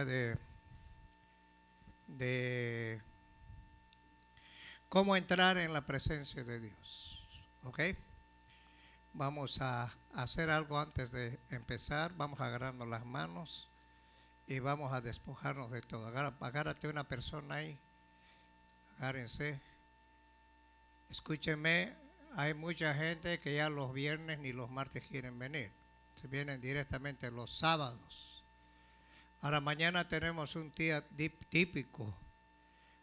acerca de cómo entrar en la presencia de Dios. ¿Ok? Vamos a hacer algo antes de empezar. Vamos a agarrarnos las manos y vamos a despojarnos de todo. Agárrate una persona ahí. Agárrense. Escúchenme, hay mucha gente que ya los viernes ni los martes quieren venir. Se vienen directamente los sábados. Ahora mañana tenemos un día típico.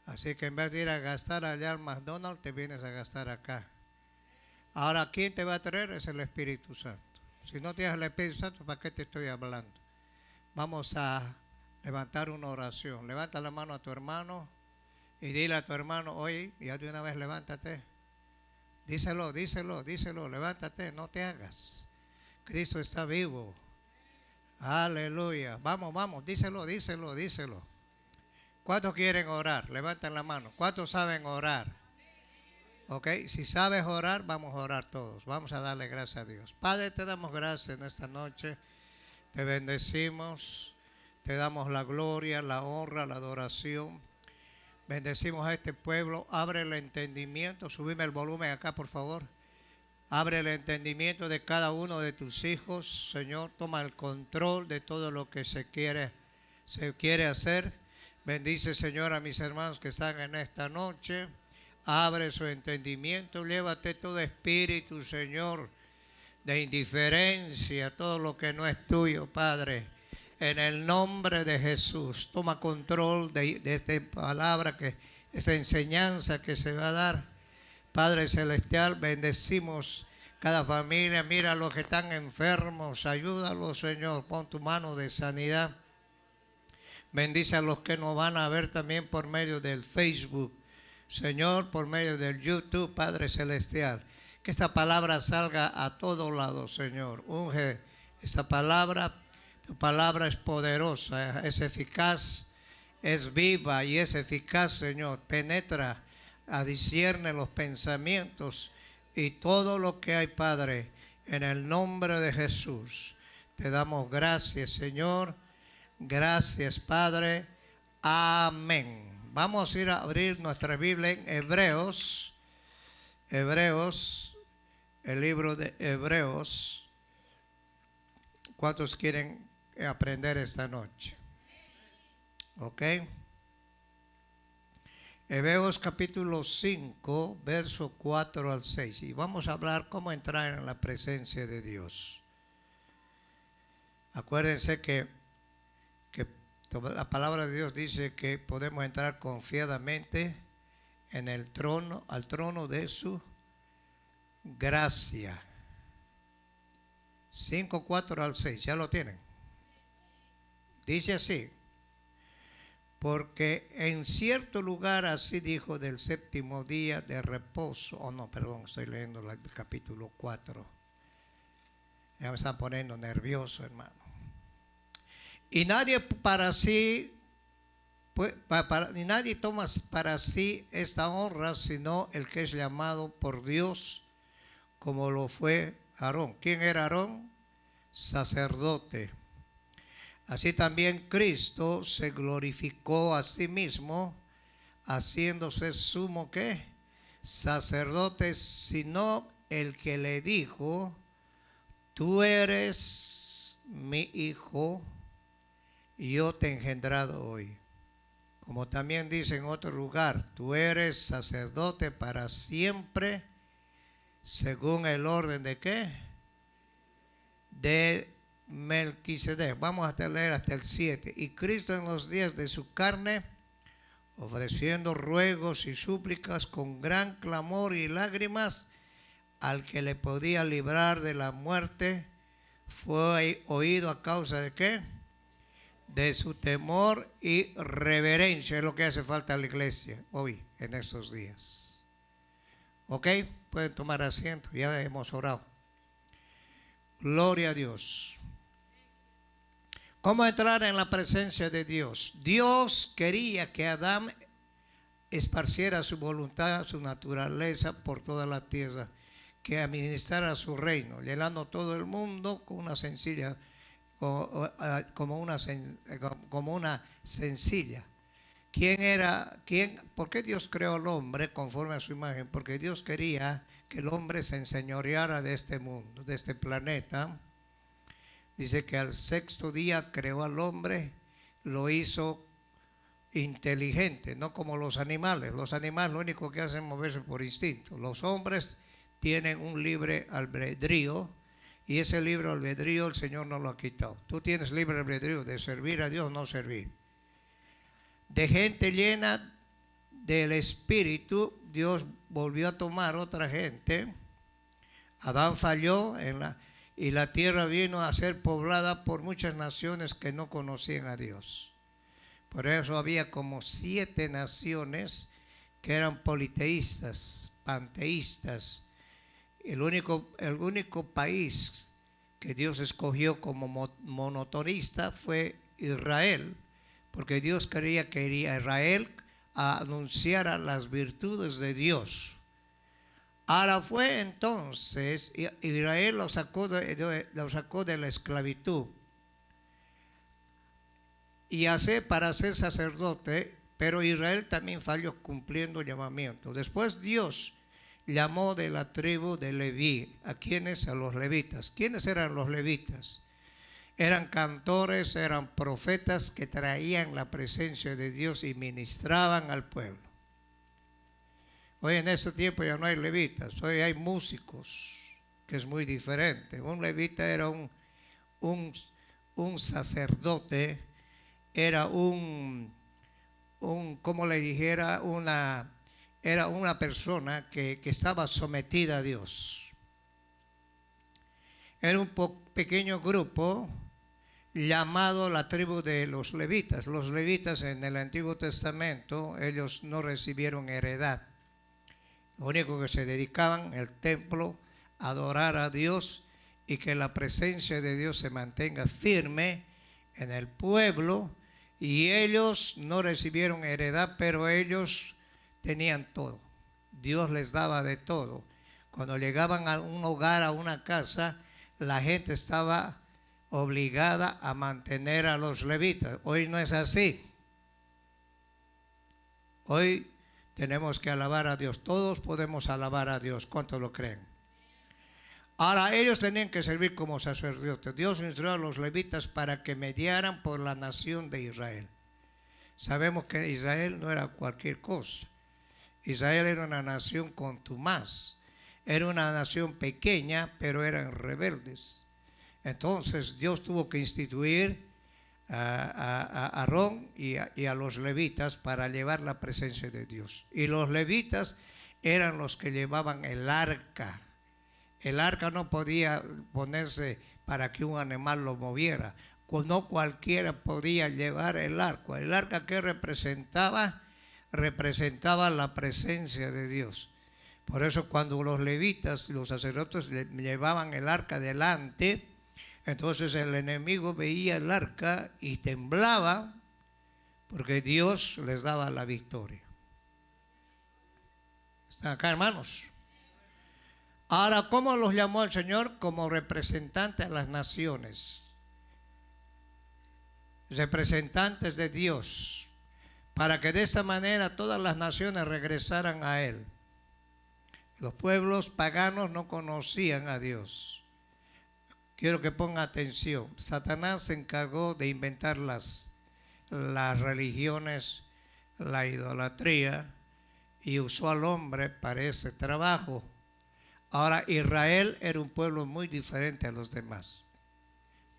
Así que en vez de ir a gastar allá al McDonald's, te vienes a gastar acá. Ahora, ¿quién te va a traer? Es el Espíritu Santo. Si no tienes el Espíritu Santo, ¿para qué te estoy hablando? Vamos a levantar una oración. Levanta la mano a tu hermano y dile a tu hermano, oye, ya de una vez levántate. Díselo, levántate, no te hagas. Cristo está vivo. Aleluya. Vamos, díselo. ¿Cuántos quieren orar? Levanten la mano. ¿Cuántos saben orar? Ok, si sabes orar, vamos a orar todos. Vamos a darle gracias a Dios. Padre, te damos gracias en esta noche. Te bendecimos. Te damos la gloria, la honra, la adoración. Bendecimos a este pueblo. Abre el entendimiento. Subime el volumen acá, por favor. Abre el entendimiento de cada uno de tus hijos. Señor, toma el control de todo lo que se quiere hacer. Bendice, Señor, a mis hermanos que están en esta noche. Abre su entendimiento. Llévate todo espíritu, Señor, de indiferencia, todo lo que no es tuyo, Padre. En el nombre de Jesús, toma control de esta palabra, esta enseñanza que se va a dar. Padre Celestial, bendecimos cada familia. Mira a los que están enfermos, ayúdalos, Señor. Pon tu mano de sanidad. Bendice a los que nos van a ver también por medio del Facebook, Señor, por medio del YouTube, Padre Celestial. Que esta palabra salga a todos lados, Señor. Unge esa palabra. Tu palabra es poderosa, es eficaz, es viva y es eficaz, Señor. Penetra, discierne los pensamientos y todo lo que hay, Padre. En el nombre de Jesús te damos gracias, Señor. Gracias, Padre. Amén. Vamos a ir a abrir nuestra Biblia en Hebreos. El libro de Hebreos. ¿Cuántos quieren aprender esta noche? ¿Ok? Hebreos capítulo 5, verso 4 al 6. Y vamos a hablar cómo entrar en la presencia de Dios. Acuérdense que la palabra de Dios dice que podemos entrar confiadamente en el trono, al trono de su gracia. 5, 4 al 6, ¿ya lo tienen? Dice así: porque en cierto lugar, así dijo, del séptimo día de reposo. Estoy leyendo el capítulo 4. Ya me están poniendo nervioso, hermano. Y nadie nadie toma para sí esta honra, sino el que es llamado por Dios, como lo fue Aarón. ¿Quién era Aarón? Sacerdote. Así también Cristo se glorificó a sí mismo, haciéndose sumo ¿qué? Sacerdote, sino el que le dijo: tú eres mi hijo, y yo te he engendrado hoy. Como también dice en otro lugar: tú eres sacerdote para siempre, según el orden de ¿qué? De Melquisedec. Vamos a leer hasta el 7. Y Cristo en los días de su carne, ofreciendo ruegos y súplicas con gran clamor y lágrimas al que le podía librar de la muerte, fue oído a causa de ¿qué? De su temor y reverencia. Es lo que hace falta a la iglesia hoy, en estos días. ¿Ok? Pueden tomar asiento, ya hemos orado. Gloria a Dios. ¿Cómo entrar en la presencia de Dios? Dios quería que Adán esparciera su voluntad, su naturaleza por toda la tierra, que administrara su reino, llenando todo el mundo con una sencilla como una sencilla. ¿Por qué Dios creó al hombre conforme a su imagen? Porque Dios quería que el hombre se enseñoreara de este mundo, de este planeta. Dice que al sexto día creó al hombre, lo hizo inteligente, no como los animales. Los animales lo único que hacen es moverse por instinto. Los hombres tienen un libre albedrío y ese libre albedrío el Señor no lo ha quitado. Tú tienes libre albedrío de servir a Dios o no servir. De gente llena del Espíritu, Dios volvió a tomar otra gente. Adán falló y la tierra vino a ser poblada por muchas naciones que no conocían a Dios. Por eso había como 7 naciones que eran politeístas, panteístas. El único país que Dios escogió como monotonista fue Israel, porque Dios quería que Israel anunciara las virtudes de Dios. Ahora fue entonces, Israel lo sacó de la esclavitud y para ser sacerdote, pero Israel también falló cumpliendo el llamamiento. Después Dios llamó de la tribu de Leví. ¿A quiénes? A los levitas. ¿Quiénes eran los levitas? Eran cantores, eran profetas que traían la presencia de Dios y ministraban al pueblo. Hoy en este tiempo ya no hay levitas, hoy hay músicos, que es muy diferente. Un levita era un sacerdote, era como le dijera, era una persona que estaba sometida a Dios. Era un pequeño grupo llamado la tribu de los levitas. Los levitas en el Antiguo Testamento, ellos no recibieron heredad. Lo único que se dedicaban el templo a adorar a Dios y que la presencia de Dios se mantenga firme en el pueblo. Y ellos no recibieron heredad, pero ellos tenían todo. Dios les daba de todo. Cuando llegaban a un hogar, a una casa, la gente estaba obligada a mantener a los levitas. Hoy no es así. Hoy tenemos que alabar a Dios. Todos podemos alabar a Dios. ¿Cuántos lo creen? Ahora ellos tenían que servir como sacerdotes. Dios instruyó a los levitas para que mediaran por la nación de Israel. Sabemos que Israel no era cualquier cosa. Israel era una nación contumaz. Era una nación pequeña, pero eran rebeldes. Entonces Dios tuvo que instituir a Aarón y a los levitas para llevar la presencia de Dios. Y los levitas eran los que llevaban el arca. El arca no podía ponerse para que un animal lo moviera. No cualquiera podía llevar el arca. El arca que representaba la presencia de Dios. Por eso cuando los levitas, los sacerdotes llevaban el arca delante, entonces el enemigo veía el arca y temblaba porque Dios les daba la victoria. ¿Están acá, hermanos? Ahora, ¿cómo los llamó el Señor? Como representantes de las naciones, representantes de Dios, para que de esta manera todas las naciones regresaran a Él. Los pueblos paganos no conocían a Dios. Quiero que ponga atención. Satanás se encargó de inventar las religiones, la idolatría, y usó al hombre para ese trabajo. Ahora, Israel era un pueblo muy diferente a los demás.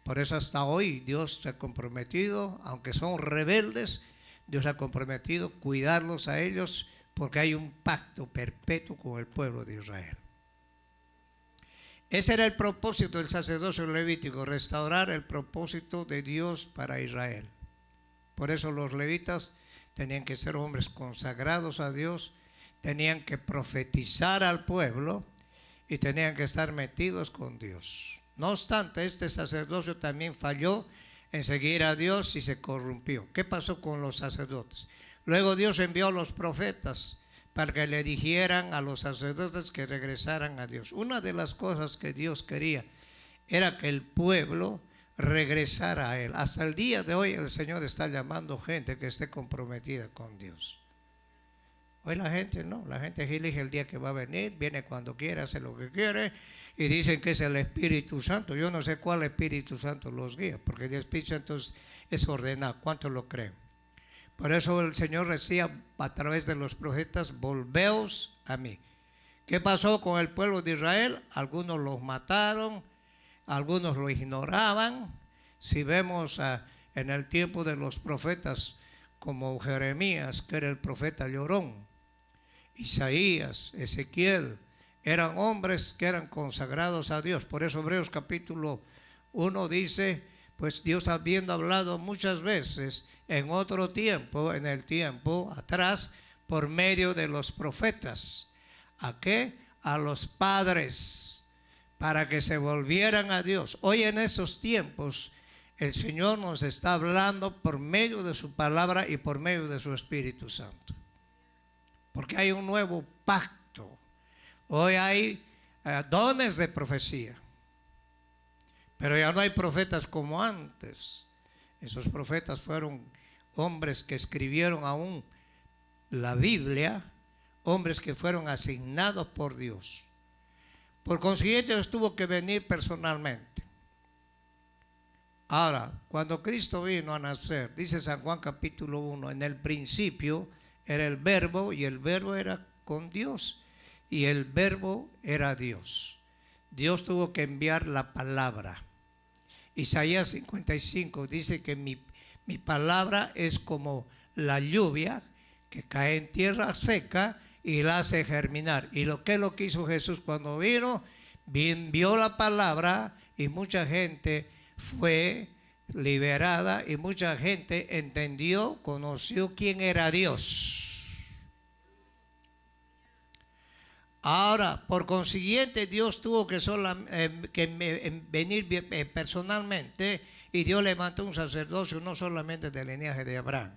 Por eso hasta hoy Dios se ha comprometido, aunque son rebeldes, Dios ha comprometido cuidarlos a ellos, porque hay un pacto perpetuo con el pueblo de Israel. Ese era el propósito del sacerdocio levítico, restaurar el propósito de Dios para Israel. Por eso los levitas tenían que ser hombres consagrados a Dios, tenían que profetizar al pueblo y tenían que estar metidos con Dios. No obstante, este sacerdocio también falló en seguir a Dios y se corrompió. ¿Qué pasó con los sacerdotes? Luego Dios envió a los profetas para que le dijeran a los sacerdotes que regresaran a Dios. Una de las cosas que Dios quería era que el pueblo regresar a Él. Hasta el día de hoy el Señor está llamando gente que esté comprometida con Dios. Hoy la gente no, la gente elige el día que va a venir, viene cuando quiere, hace lo que quiere y dicen que es el Espíritu Santo. Yo no sé cuál Espíritu Santo los guía, porque el Espíritu Santo es ordenado. ¿Cuántos lo creen? Por eso el Señor decía a través de los profetas, volveos a mí. ¿Qué pasó con el pueblo de Israel? Algunos los mataron, algunos lo ignoraban. Si vemos en el tiempo de los profetas como Jeremías, que era el profeta llorón, Isaías, Ezequiel, eran hombres que eran consagrados a Dios. Por eso Hebreos capítulo 1 dice, pues Dios habiendo hablado muchas veces en otro tiempo, en el tiempo atrás, por medio de los profetas. ¿A qué? A los padres, para que se volvieran a Dios. Hoy en esos tiempos el Señor nos está hablando por medio de su palabra y por medio de su Espíritu Santo. Porque hay un nuevo pacto. Hoy hay dones de profecía. Pero ya no hay profetas como antes. Esos profetas fueron hombres que escribieron aún la Biblia, hombres que fueron asignados por Dios. Por consiguiente, Dios tuvo que venir personalmente. Ahora, cuando Cristo vino a nacer, dice San Juan capítulo 1, en el principio era el Verbo y el Verbo era con Dios y el Verbo era Dios. Dios tuvo que enviar la palabra. Isaías 55 dice que mi palabra es como la lluvia que cae en tierra seca y la hace germinar. Y lo que hizo Jesús cuando vino, envió la palabra y mucha gente fue liberada y mucha gente entendió, conoció quién era Dios. Ahora, por consiguiente, Dios tuvo que venir personalmente y Dios levantó un sacerdocio no solamente del linaje de Abraham,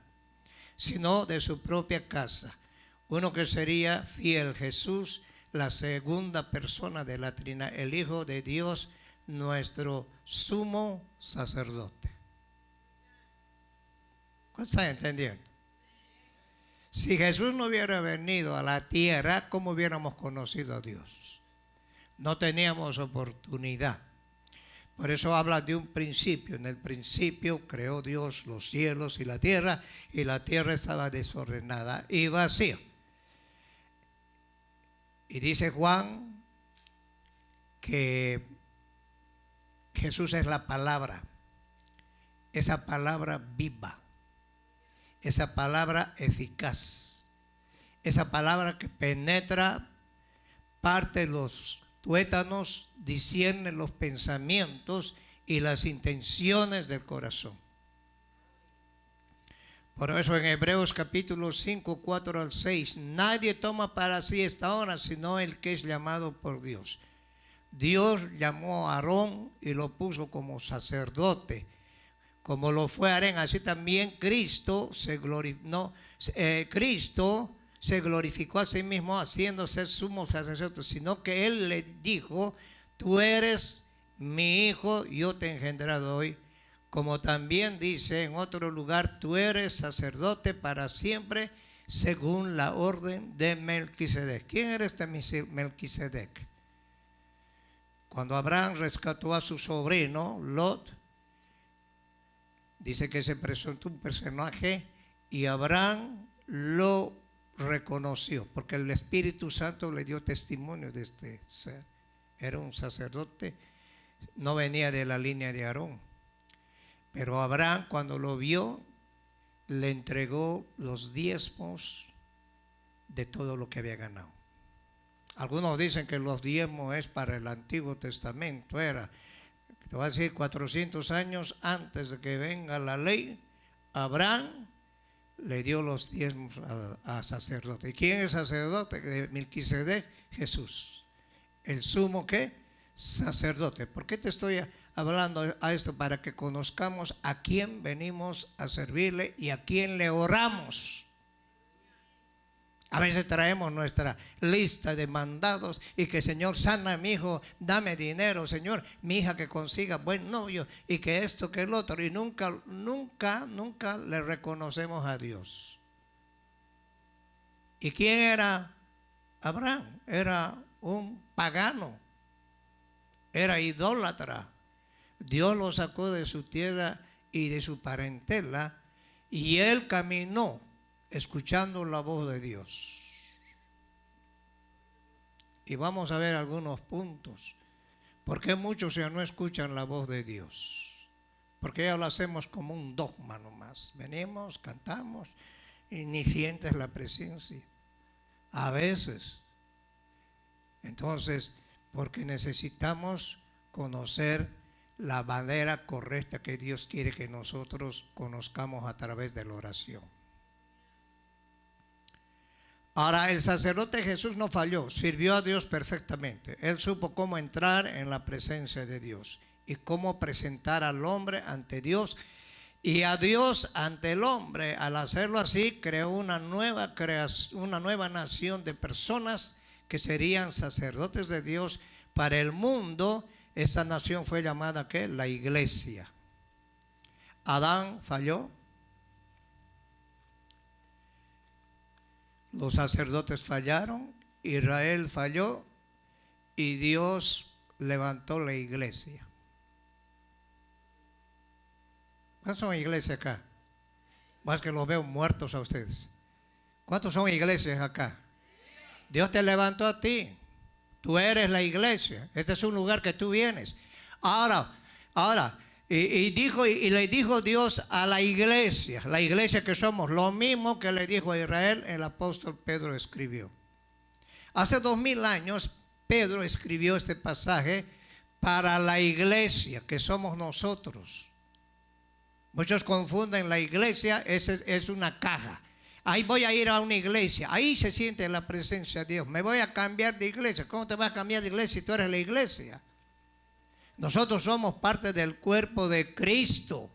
sino de su propia casa. Uno que sería fiel, Jesús, la segunda persona de la Trinidad, el Hijo de Dios, nuestro sumo sacerdote. ¿Cuántos están entendiendo? Si Jesús no hubiera venido a la tierra, ¿cómo hubiéramos conocido a Dios? No teníamos oportunidad. Por eso habla de un principio. En el principio creó Dios los cielos y la tierra estaba desordenada y vacía. Y dice Juan que Jesús es la palabra, esa palabra viva, esa palabra eficaz, esa palabra que penetra, parte los tuétanos, discierne los pensamientos y las intenciones del corazón. Por eso en Hebreos capítulo 5, 4 al 6, nadie toma para sí esta hora sino el que es llamado por Dios. Dios llamó a Aarón y lo puso como sacerdote. Como lo fue Aarón, así también Cristo se glorificó a sí mismo haciéndose sumo sacerdote, sino que Él le dijo, tú eres mi hijo, yo te he engendrado hoy. Como también dice en otro lugar, tú eres sacerdote para siempre según la orden de Melquisedec. ¿Quién era este Melquisedec? Cuando Abraham rescató a su sobrino Lot, dice que se presentó un personaje y Abraham lo reconoció porque el Espíritu Santo le dio testimonio de este ser. Era un sacerdote, no venía de la línea de Aarón. Pero Abraham, cuando lo vio, le entregó los diezmos de todo lo que había ganado. Algunos dicen que los diezmos es para el Antiguo Testamento. Era, te voy a decir, 400 años antes de que venga la ley, Abraham le dio los diezmos a sacerdote. ¿Y quién es sacerdote? De Melquisedec, Jesús. El sumo, ¿qué? Sacerdote. ¿Por qué te estoy hablando a esto? Para que conozcamos a quién venimos a servirle y a quién le oramos. A veces traemos nuestra lista de mandados y que Señor sana a mi hijo, dame dinero, Señor, mi hija que consiga buen novio y que esto, que el otro. Y nunca le reconocemos a Dios. ¿Y quién era Abraham? Era un pagano, era idólatra. Dios lo sacó de su tierra y de su parentela y él caminó escuchando la voz de Dios. Y vamos a ver algunos puntos. ¿Por qué muchos ya no escuchan la voz de Dios? Porque ya lo hacemos como un dogma nomás. Venimos, cantamos y ni sientes la presencia. A veces. Entonces, porque necesitamos conocer la manera correcta que Dios quiere que nosotros conozcamos a través de la oración. Ahora, el sacerdote Jesús no falló, sirvió a Dios perfectamente. Él supo cómo entrar en la presencia de Dios y cómo presentar al hombre ante Dios y a Dios ante el hombre. Al hacerlo así, creó una nueva nación de personas que serían sacerdotes de Dios para el mundo. Esta nación fue llamada ¿qué? La iglesia. Adán falló. Los sacerdotes fallaron, Israel falló y Dios levantó la iglesia. ¿Cuántos son iglesias acá? Más que los veo muertos a ustedes. ¿Cuántos son iglesias acá? Dios te levantó a ti. Tú eres la iglesia. Este es un lugar que tú vienes. Ahora, y le dijo Dios a la iglesia que somos, lo mismo que le dijo a Israel, el apóstol Pedro escribió. Hace 2000 años Pedro escribió este pasaje para la iglesia que somos nosotros. Muchos confunden la iglesia, es una caja. Ahí voy a ir a una iglesia, ahí se siente la presencia de Dios. Me voy a cambiar de iglesia. ¿Cómo te vas a cambiar de iglesia si tú eres la iglesia? Nosotros somos parte del cuerpo de Cristo.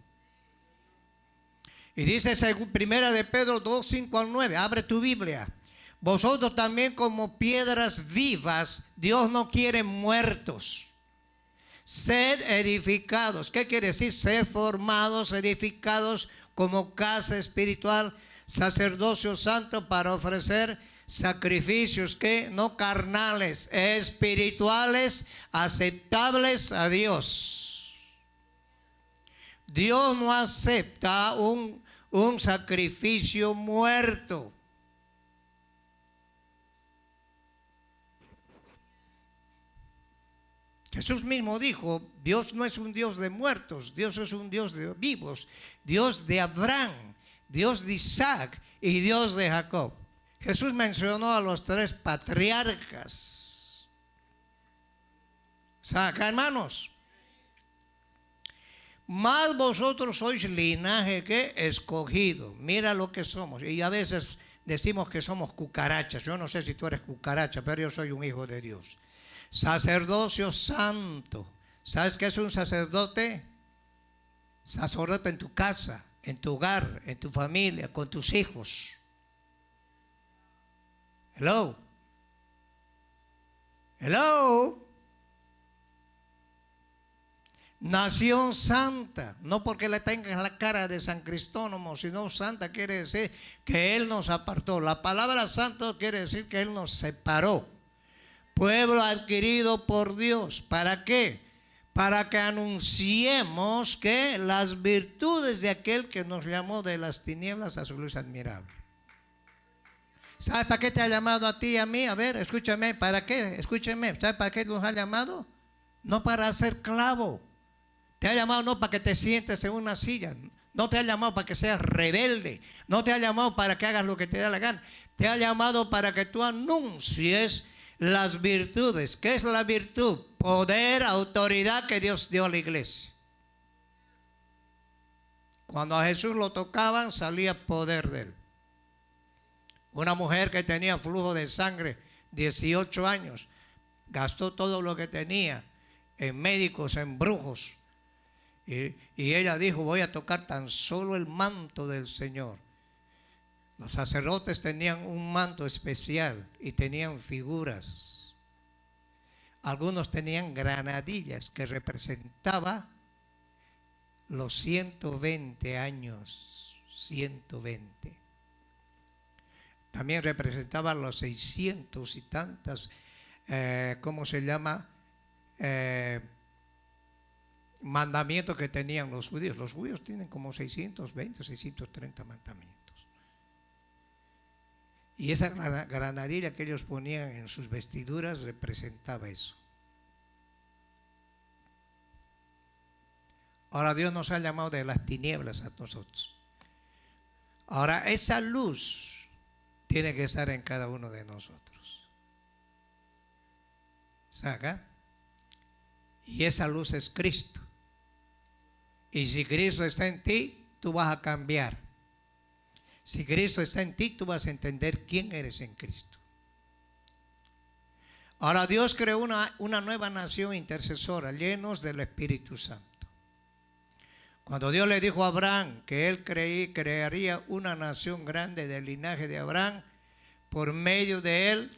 Y dice primera de Pedro 2, 5 al 9. Abre tu Biblia. Vosotros también como piedras vivas, Dios no quiere muertos. Sed edificados. ¿Qué quiere decir? Sed formados, edificados como casa espiritual, sacerdocio santo para ofrecer sacrificios que no carnales, espirituales, aceptables a Dios. Dios no acepta un sacrificio muerto. Jesús mismo dijo, Dios no es un Dios de muertos, Dios es un Dios de vivos, Dios de Abraham, Dios de Isaac y Dios de Jacob. Jesús mencionó a los 3 patriarcas. ¿Está acá, hermanos? Más vosotros sois linaje que escogido. Mira lo que somos. Y a veces decimos que somos cucarachas. Yo no sé si tú eres cucaracha, pero yo soy un hijo de Dios. Sacerdocio santo. ¿Sabes qué es un sacerdote? Sacerdote en tu casa, en tu hogar, en tu familia, con tus hijos. Hello. Hello. Nación santa, no porque le tengas la cara de San Cristónomo, sino santa quiere decir que Él nos apartó. La palabra santo quiere decir que Él nos separó. Pueblo adquirido por Dios. ¿Para qué? Para que anunciemos que las virtudes de aquel que nos llamó de las tinieblas a su luz admirable. ¿Sabes para qué te ha llamado a ti y a mí? A ver, escúchame, ¿para qué? Escúchame, ¿sabes para qué nos ha llamado? No para ser clavo. Te ha llamado no para que te sientes en una silla. No te ha llamado para que seas rebelde. No te ha llamado para que hagas lo que te da la gana. Te ha llamado para que tú anuncies las virtudes. ¿Qué es la virtud? Poder, autoridad que Dios dio a la iglesia. Cuando a Jesús lo tocaban, salía poder de él. Una mujer que tenía flujo de sangre, 18 años, gastó todo lo que tenía en médicos, en brujos. Y ella dijo, voy a tocar tan solo el manto del Señor. Los sacerdotes tenían un manto especial y tenían figuras. Algunos tenían granadillas que representaba los 120 años. 120. También representaba los 600 y tantas, ¿cómo se llama? Mandamientos que tenían los judíos. Los judíos tienen como 620, 630 mandamientos. Y esa granadilla que ellos ponían en sus vestiduras representaba eso. Ahora Dios nos ha llamado de las tinieblas a nosotros. Ahora esa luz tiene que estar en cada uno de nosotros. ¿Saca? Y esa luz es Cristo. Y si Cristo está en ti, tú vas a cambiar. Si Cristo está en ti, tú vas a entender quién eres en Cristo. Ahora Dios creó una nueva nación intercesora, llenos del Espíritu Santo. Cuando Dios le dijo a Abraham que él crearía una nación grande del linaje de Abraham, por medio de él,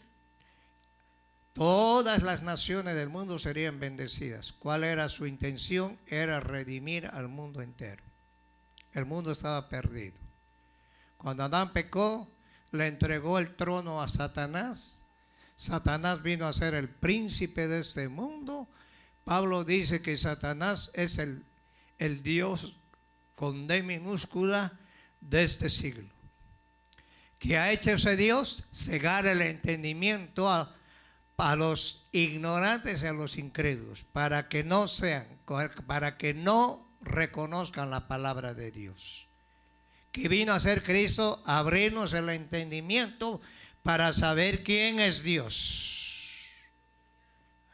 todas las naciones del mundo serían bendecidas. ¿Cuál era su intención? Era redimir al mundo entero. El mundo estaba perdido. Cuando Adán pecó, le entregó el trono a Satanás. Satanás vino a ser el príncipe de este mundo. Pablo dice que Satanás es el Dios con D minúscula de este siglo. ¿Qué ha hecho ese Dios? Cegar el entendimiento a los ignorantes y a los incrédulos, para que no reconozcan la palabra de Dios. Que vino a ser Cristo, abrirnos el entendimiento para saber quién es Dios.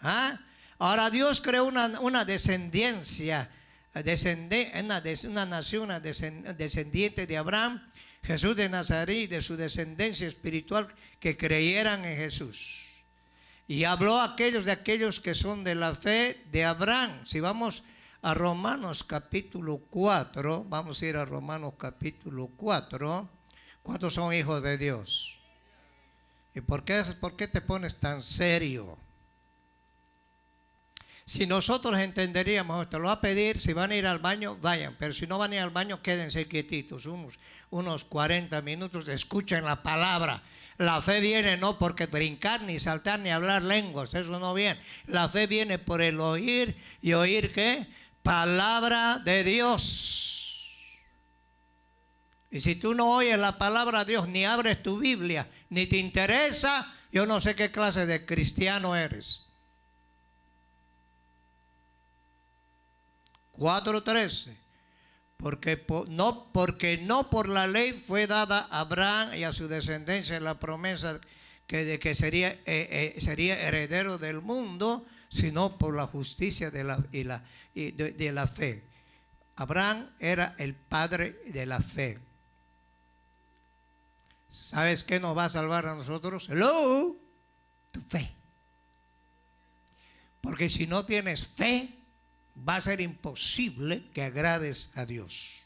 ¿Ah? Ahora Dios creó una descendencia, una nación descendiente de Abraham, Jesús de Nazaret, de su descendencia espiritual, que creyeran en Jesús. Y habló a aquellos que son de la fe de Abraham. Si vamos a Romanos capítulo 4, vamos a ir a Romanos capítulo 4. ¿Cuántos son hijos de Dios? ¿Y por qué te pones tan serio? Si nosotros entenderíamos, te lo va a pedir, si van a ir al baño, vayan, pero si no van a ir al baño, quédense quietitos, unos 40 minutos, escuchen la palabra. La fe viene no porque brincar, ni saltar, ni hablar lenguas, eso no viene. La fe viene por el oír, y oír ¿qué? Palabra de Dios. Y si tú no oyes la palabra de Dios, ni abres tu Biblia, ni te interesa, yo no sé qué clase de cristiano eres. 4:13. Porque no por la ley fue dada a Abraham y a su descendencia la promesa de que sería heredero del mundo, sino por la justicia de la fe. Abraham era el padre de la fe. ¿Sabes qué nos va a salvar a nosotros? Hello, tu fe. Porque si no tienes fe, va a ser imposible que agrades a Dios.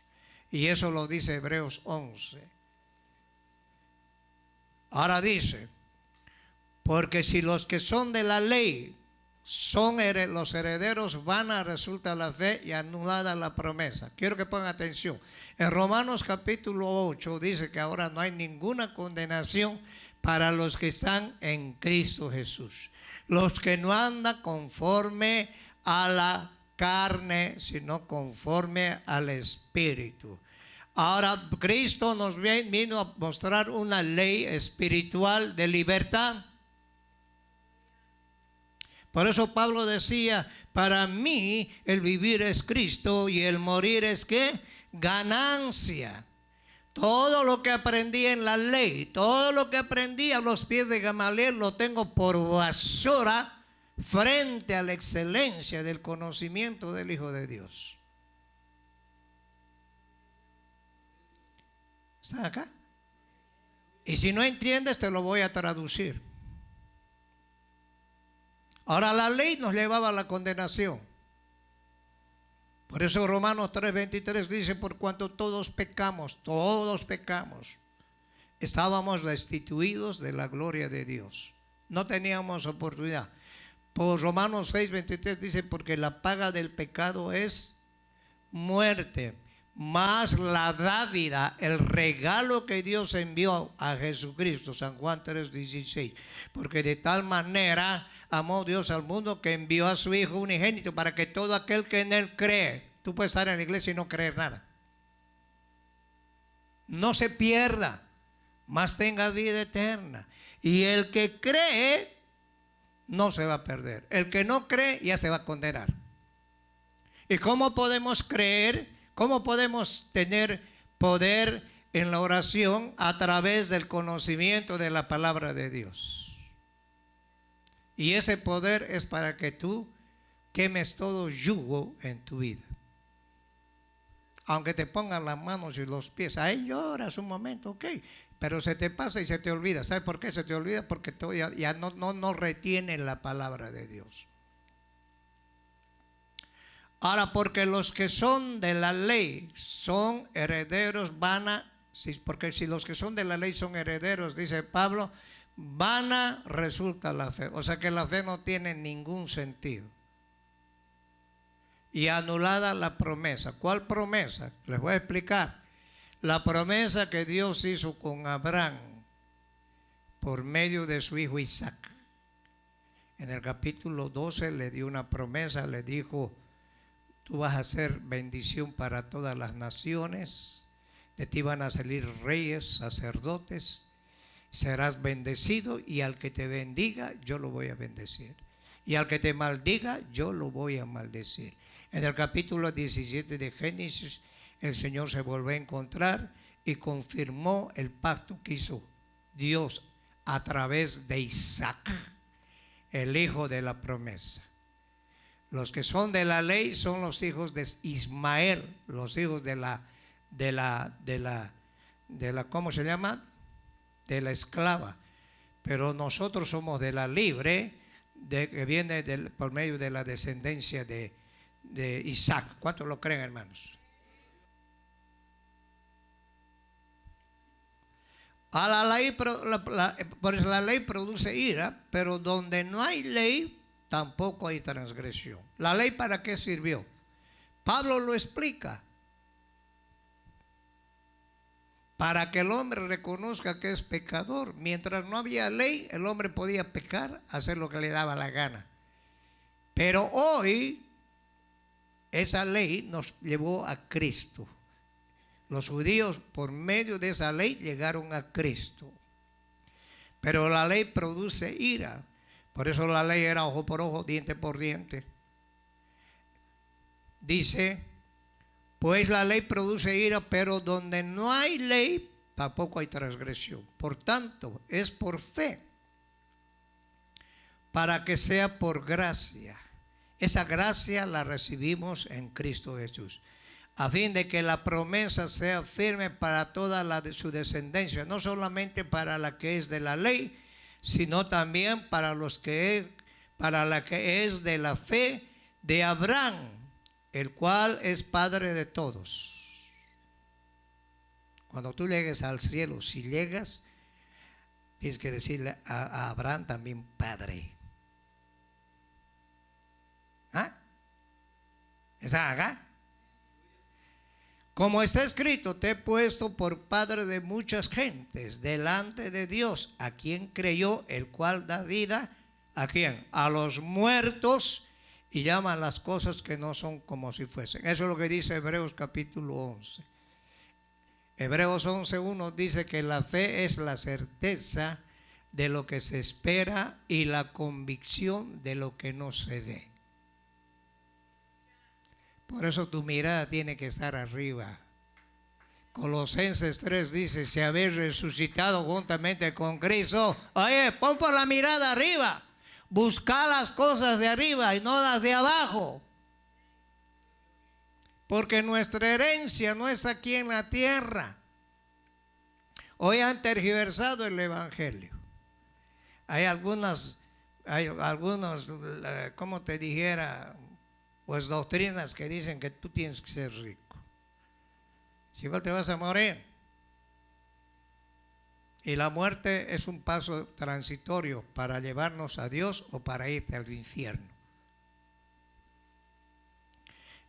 Y eso lo dice Hebreos 11. Ahora dice, porque si los que son de la ley son los herederos, vana resulta la fe y anulada la promesa. Quiero que pongan atención. En Romanos capítulo 8 dice que ahora no hay ninguna condenación para los que están en Cristo Jesús. Los que no andan conforme a la carne, sino conforme al Espíritu. Ahora Cristo nos vino a mostrar una ley espiritual de libertad. Por eso Pablo decía, para mí el vivir es Cristo y el morir es ¿qué? Ganancia. Todo lo que aprendí en la ley, todo lo que aprendí a los pies de Gamaliel lo tengo por basura frente a la excelencia del conocimiento del Hijo de Dios. ¿Está acá? Y si no entiendes, te lo voy a traducir. Ahora, la ley nos llevaba a la condenación. Por eso Romanos 3:23 dice, por cuanto todos pecamos, estábamos destituidos de la gloria de Dios. No teníamos oportunidad. Por Romanos 6:23 dice, porque la paga del pecado es muerte, más la dávida, el regalo que Dios envió a Jesucristo, San Juan 3:16, porque de tal manera amó Dios al mundo que envió a su Hijo unigénito para que todo aquel que en Él cree, tú puedes estar en la iglesia y no creer nada, no se pierda, mas tenga vida eterna. Y el que cree no se va a perder. El que no cree ya se va a condenar. ¿Y cómo podemos creer? ¿Cómo podemos tener poder en la oración? A través del conocimiento de la palabra de Dios. Y ese poder es para que tú quemes todo yugo en tu vida. Aunque te pongan las manos y los pies, ahí lloras un momento, ok, pero se te pasa y se te olvida. ¿Sabes por qué se te olvida? Porque tú ya no retienes la palabra de Dios. Ahora, porque los que son de la ley son herederos, porque si los que son de la ley son herederos, dice Pablo, vana resulta la fe. O sea que la fe no tiene ningún sentido. Y anulada la promesa. ¿Cuál promesa? Les voy a explicar. La promesa que Dios hizo con Abraham por medio de su hijo Isaac. En el capítulo 12 le dio una promesa, le dijo, tú vas a ser bendición para todas las naciones, de ti van a salir reyes, sacerdotes, serás bendecido y al que te bendiga yo lo voy a bendecir. Y al que te maldiga yo lo voy a maldecir. En el capítulo 17 de Génesis, el Señor se volvió a encontrar y confirmó el pacto que hizo Dios a través de Isaac, el hijo de la promesa. Los que son de la ley son los hijos de Ismael, los hijos de la ¿cómo se llama? De la esclava. Pero nosotros somos de la libre, que viene por medio de la descendencia de Isaac. ¿Cuántos lo creen, hermanos? A la ley produce ira, pero donde no hay ley, tampoco hay transgresión. ¿La ley para qué sirvió? Pablo lo explica. Para que el hombre reconozca que es pecador. Mientras no había ley, el hombre podía pecar, hacer lo que le daba la gana. Pero hoy, esa ley nos llevó a Cristo. Los judíos por medio de esa ley llegaron a Cristo. Pero la ley produce ira. Por eso la ley era ojo por ojo, diente por diente. Dice, pues la ley produce ira, pero donde no hay ley, tampoco hay transgresión. Por tanto, es por fe, para que sea por gracia. Esa gracia la recibimos en Cristo Jesús, a fin de que la promesa sea firme para toda su descendencia, no solamente para la que es de la ley, sino también para la que es de la fe de Abraham, el cual es padre de todos. Cuando tú llegues al cielo, si llegas, tienes que decirle a Abraham también padre. ¿Ah? ¿Esa haga? Como está escrito, te he puesto por padre de muchas gentes delante de Dios, a quien creyó, el cual da vida, ¿a quién? A los muertos, y llama las cosas que no son como si fuesen. Eso es lo que dice Hebreos capítulo 11. Hebreos 11:1 dice que la fe es la certeza de lo que se espera y la convicción de lo que no se ve. Por eso tu mirada tiene que estar arriba. Colosenses 3 dice, si habéis resucitado juntamente con Cristo, oye, pon por la mirada arriba. Busca las cosas de arriba y no las de abajo. Porque nuestra herencia no es aquí en la tierra. Hoy han tergiversado el evangelio. Hay algunos, como te dijera, pues doctrinas que dicen que tú tienes que ser rico. Si igual te vas a morir. Y la muerte es un paso transitorio para llevarnos a Dios o para irte al infierno.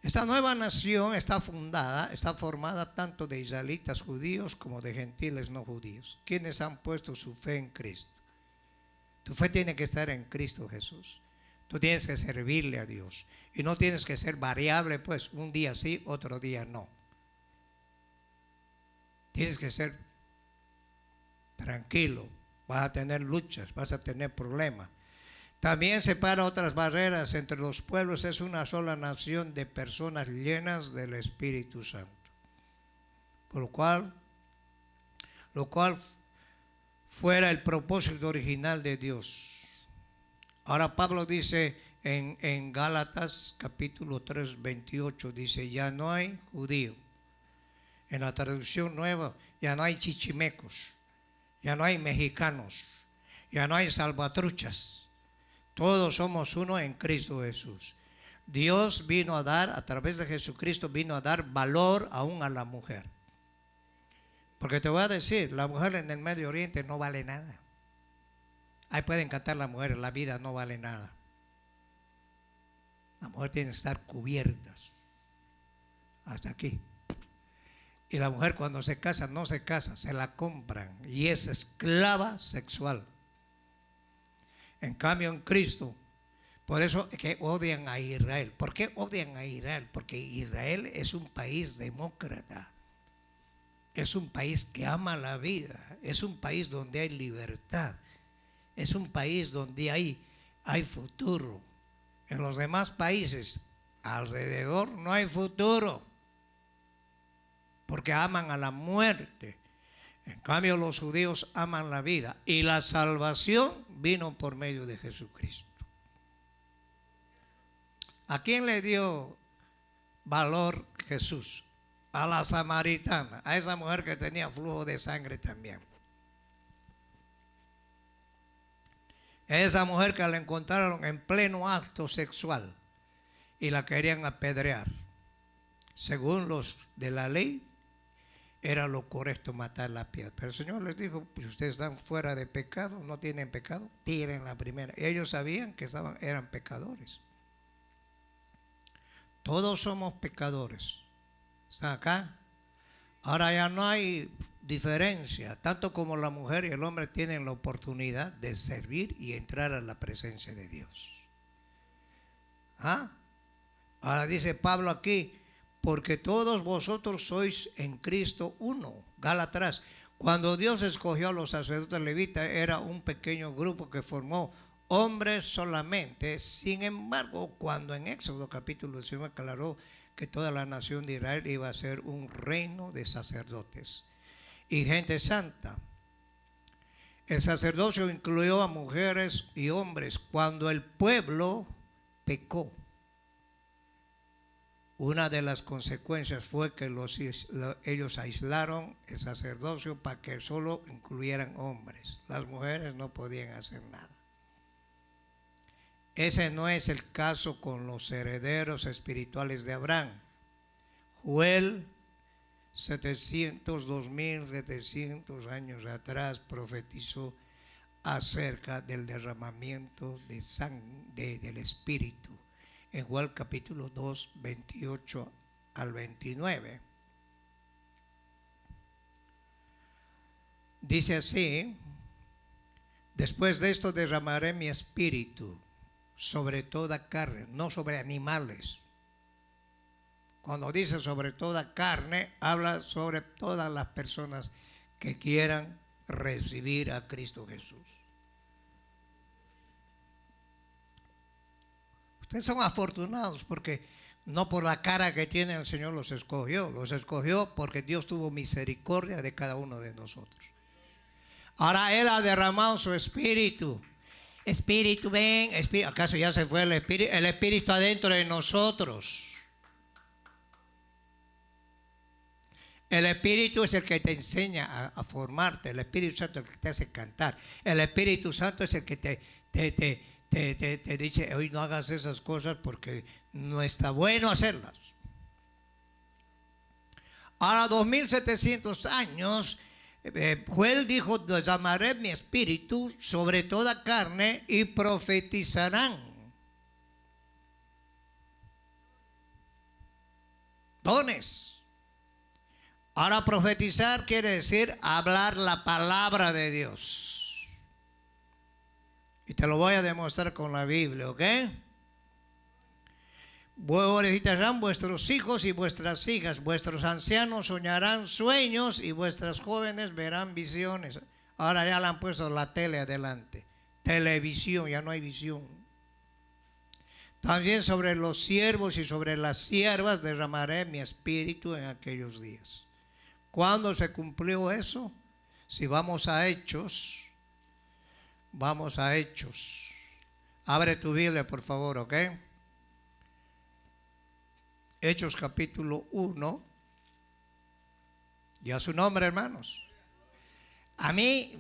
Esta nueva nación está formada tanto de israelitas judíos como de gentiles no judíos, quienes han puesto su fe en Cristo. Tu fe tiene que estar en Cristo Jesús. Tú tienes que servirle a Dios. Y no tienes que ser variable, pues un día sí, otro día no. Tienes que ser tranquilo. Vas a tener luchas, vas a tener problemas. También separa otras barreras entre los pueblos. Es una sola nación de personas llenas del Espíritu Santo. Por lo cual fuera el propósito original de Dios. Ahora Pablo dice en Gálatas capítulo 3, 28, dice, ya no hay judío. En la traducción nueva, ya no hay chichimecos, ya no hay mexicanos, ya no hay salvatruchas. Todos somos uno en Cristo Jesús. Dios vino a dar, a través de Jesucristo, vino a dar valor aún a la mujer. Porque te voy a decir, la mujer en el Medio Oriente no vale nada. Ahí pueden cantar las mujeres, la vida no vale nada. La mujer tiene que estar cubiertas hasta aquí. Y la mujer cuando se casa, no se casa, se la compran y es esclava sexual. En cambio en Cristo, por eso es que odian a Israel. ¿Por qué odian a Israel? Porque Israel es un país demócrata. Es un país que ama la vida. Es un país donde hay libertad. Es un país donde hay futuro. En los demás países alrededor no hay futuro. Porque aman a la muerte. En cambio los judíos aman la vida. Y la salvación vino por medio de Jesucristo. ¿A quién le dio valor Jesús? A la samaritana, a esa mujer que tenía flujo de sangre también. Esa mujer que la encontraron en pleno acto sexual y la querían apedrear. Según los de la ley, era lo correcto matar la piedra. Pero el Señor les dijo, pues ustedes están fuera de pecado, no tienen pecado, tiren la primera. Y ellos sabían que eran pecadores. Todos somos pecadores. ¿Están acá? Ahora ya no hay diferencia, tanto como la mujer y el hombre tienen la oportunidad de servir y entrar a la presencia de Dios. ¿Ah? Ahora dice Pablo aquí, porque todos vosotros sois en Cristo uno. Gálatas, cuando Dios escogió a los sacerdotes levitas, era un pequeño grupo que formó hombres solamente. Sin embargo, cuando en Éxodo capítulo 19 aclaró que toda la nación de Israel iba a ser un reino de sacerdotes y gente santa, el sacerdocio incluyó a mujeres y hombres. Cuando el pueblo pecó, una de las consecuencias fue que ellos aislaron el sacerdocio para que solo incluyeran hombres. Las mujeres no podían hacer nada. Ese no es el caso con los herederos espirituales de Abraham. Joel 2700 años atrás profetizó acerca del derramamiento de sangre del Espíritu. En Joel capítulo 2, 28 al 29. Dice así, después de esto derramaré mi espíritu sobre toda carne, no sobre animales. Cuando dice sobre toda carne, habla sobre todas las personas que quieran recibir a Cristo Jesús. Ustedes son afortunados porque no por la cara que tienen el Señor los escogió porque Dios tuvo misericordia de cada uno de nosotros. Ahora Él ha derramado su espíritu. Espíritu, ven, espíritu. ¿Acaso ya se fue el espíritu? El espíritu está dentro de nosotros. El Espíritu es el que te enseña a formarte. El Espíritu Santo es el que te hace cantar. El Espíritu Santo es el que te dice, hoy no hagas esas cosas porque no está bueno hacerlas. Ahora 2700 años Joel dijo, llamaré mi espíritu sobre toda carne y profetizarán. Dones. Ahora profetizar quiere decir hablar la palabra de Dios. Y te lo voy a demostrar con la Biblia, ¿ok? Visitarán vuestros hijos y vuestras hijas, vuestros ancianos soñarán sueños y vuestras jóvenes verán visiones. Ahora ya le han puesto la tele adelante. Televisión, ya no hay visión. También sobre los siervos y sobre las siervas derramaré mi espíritu en aquellos días. ¿Cuándo se cumplió eso? Si vamos a Hechos, vamos a Hechos. Abre tu Biblia, por favor, ¿ok? Hechos capítulo 1. Y a su nombre, hermanos. A mí,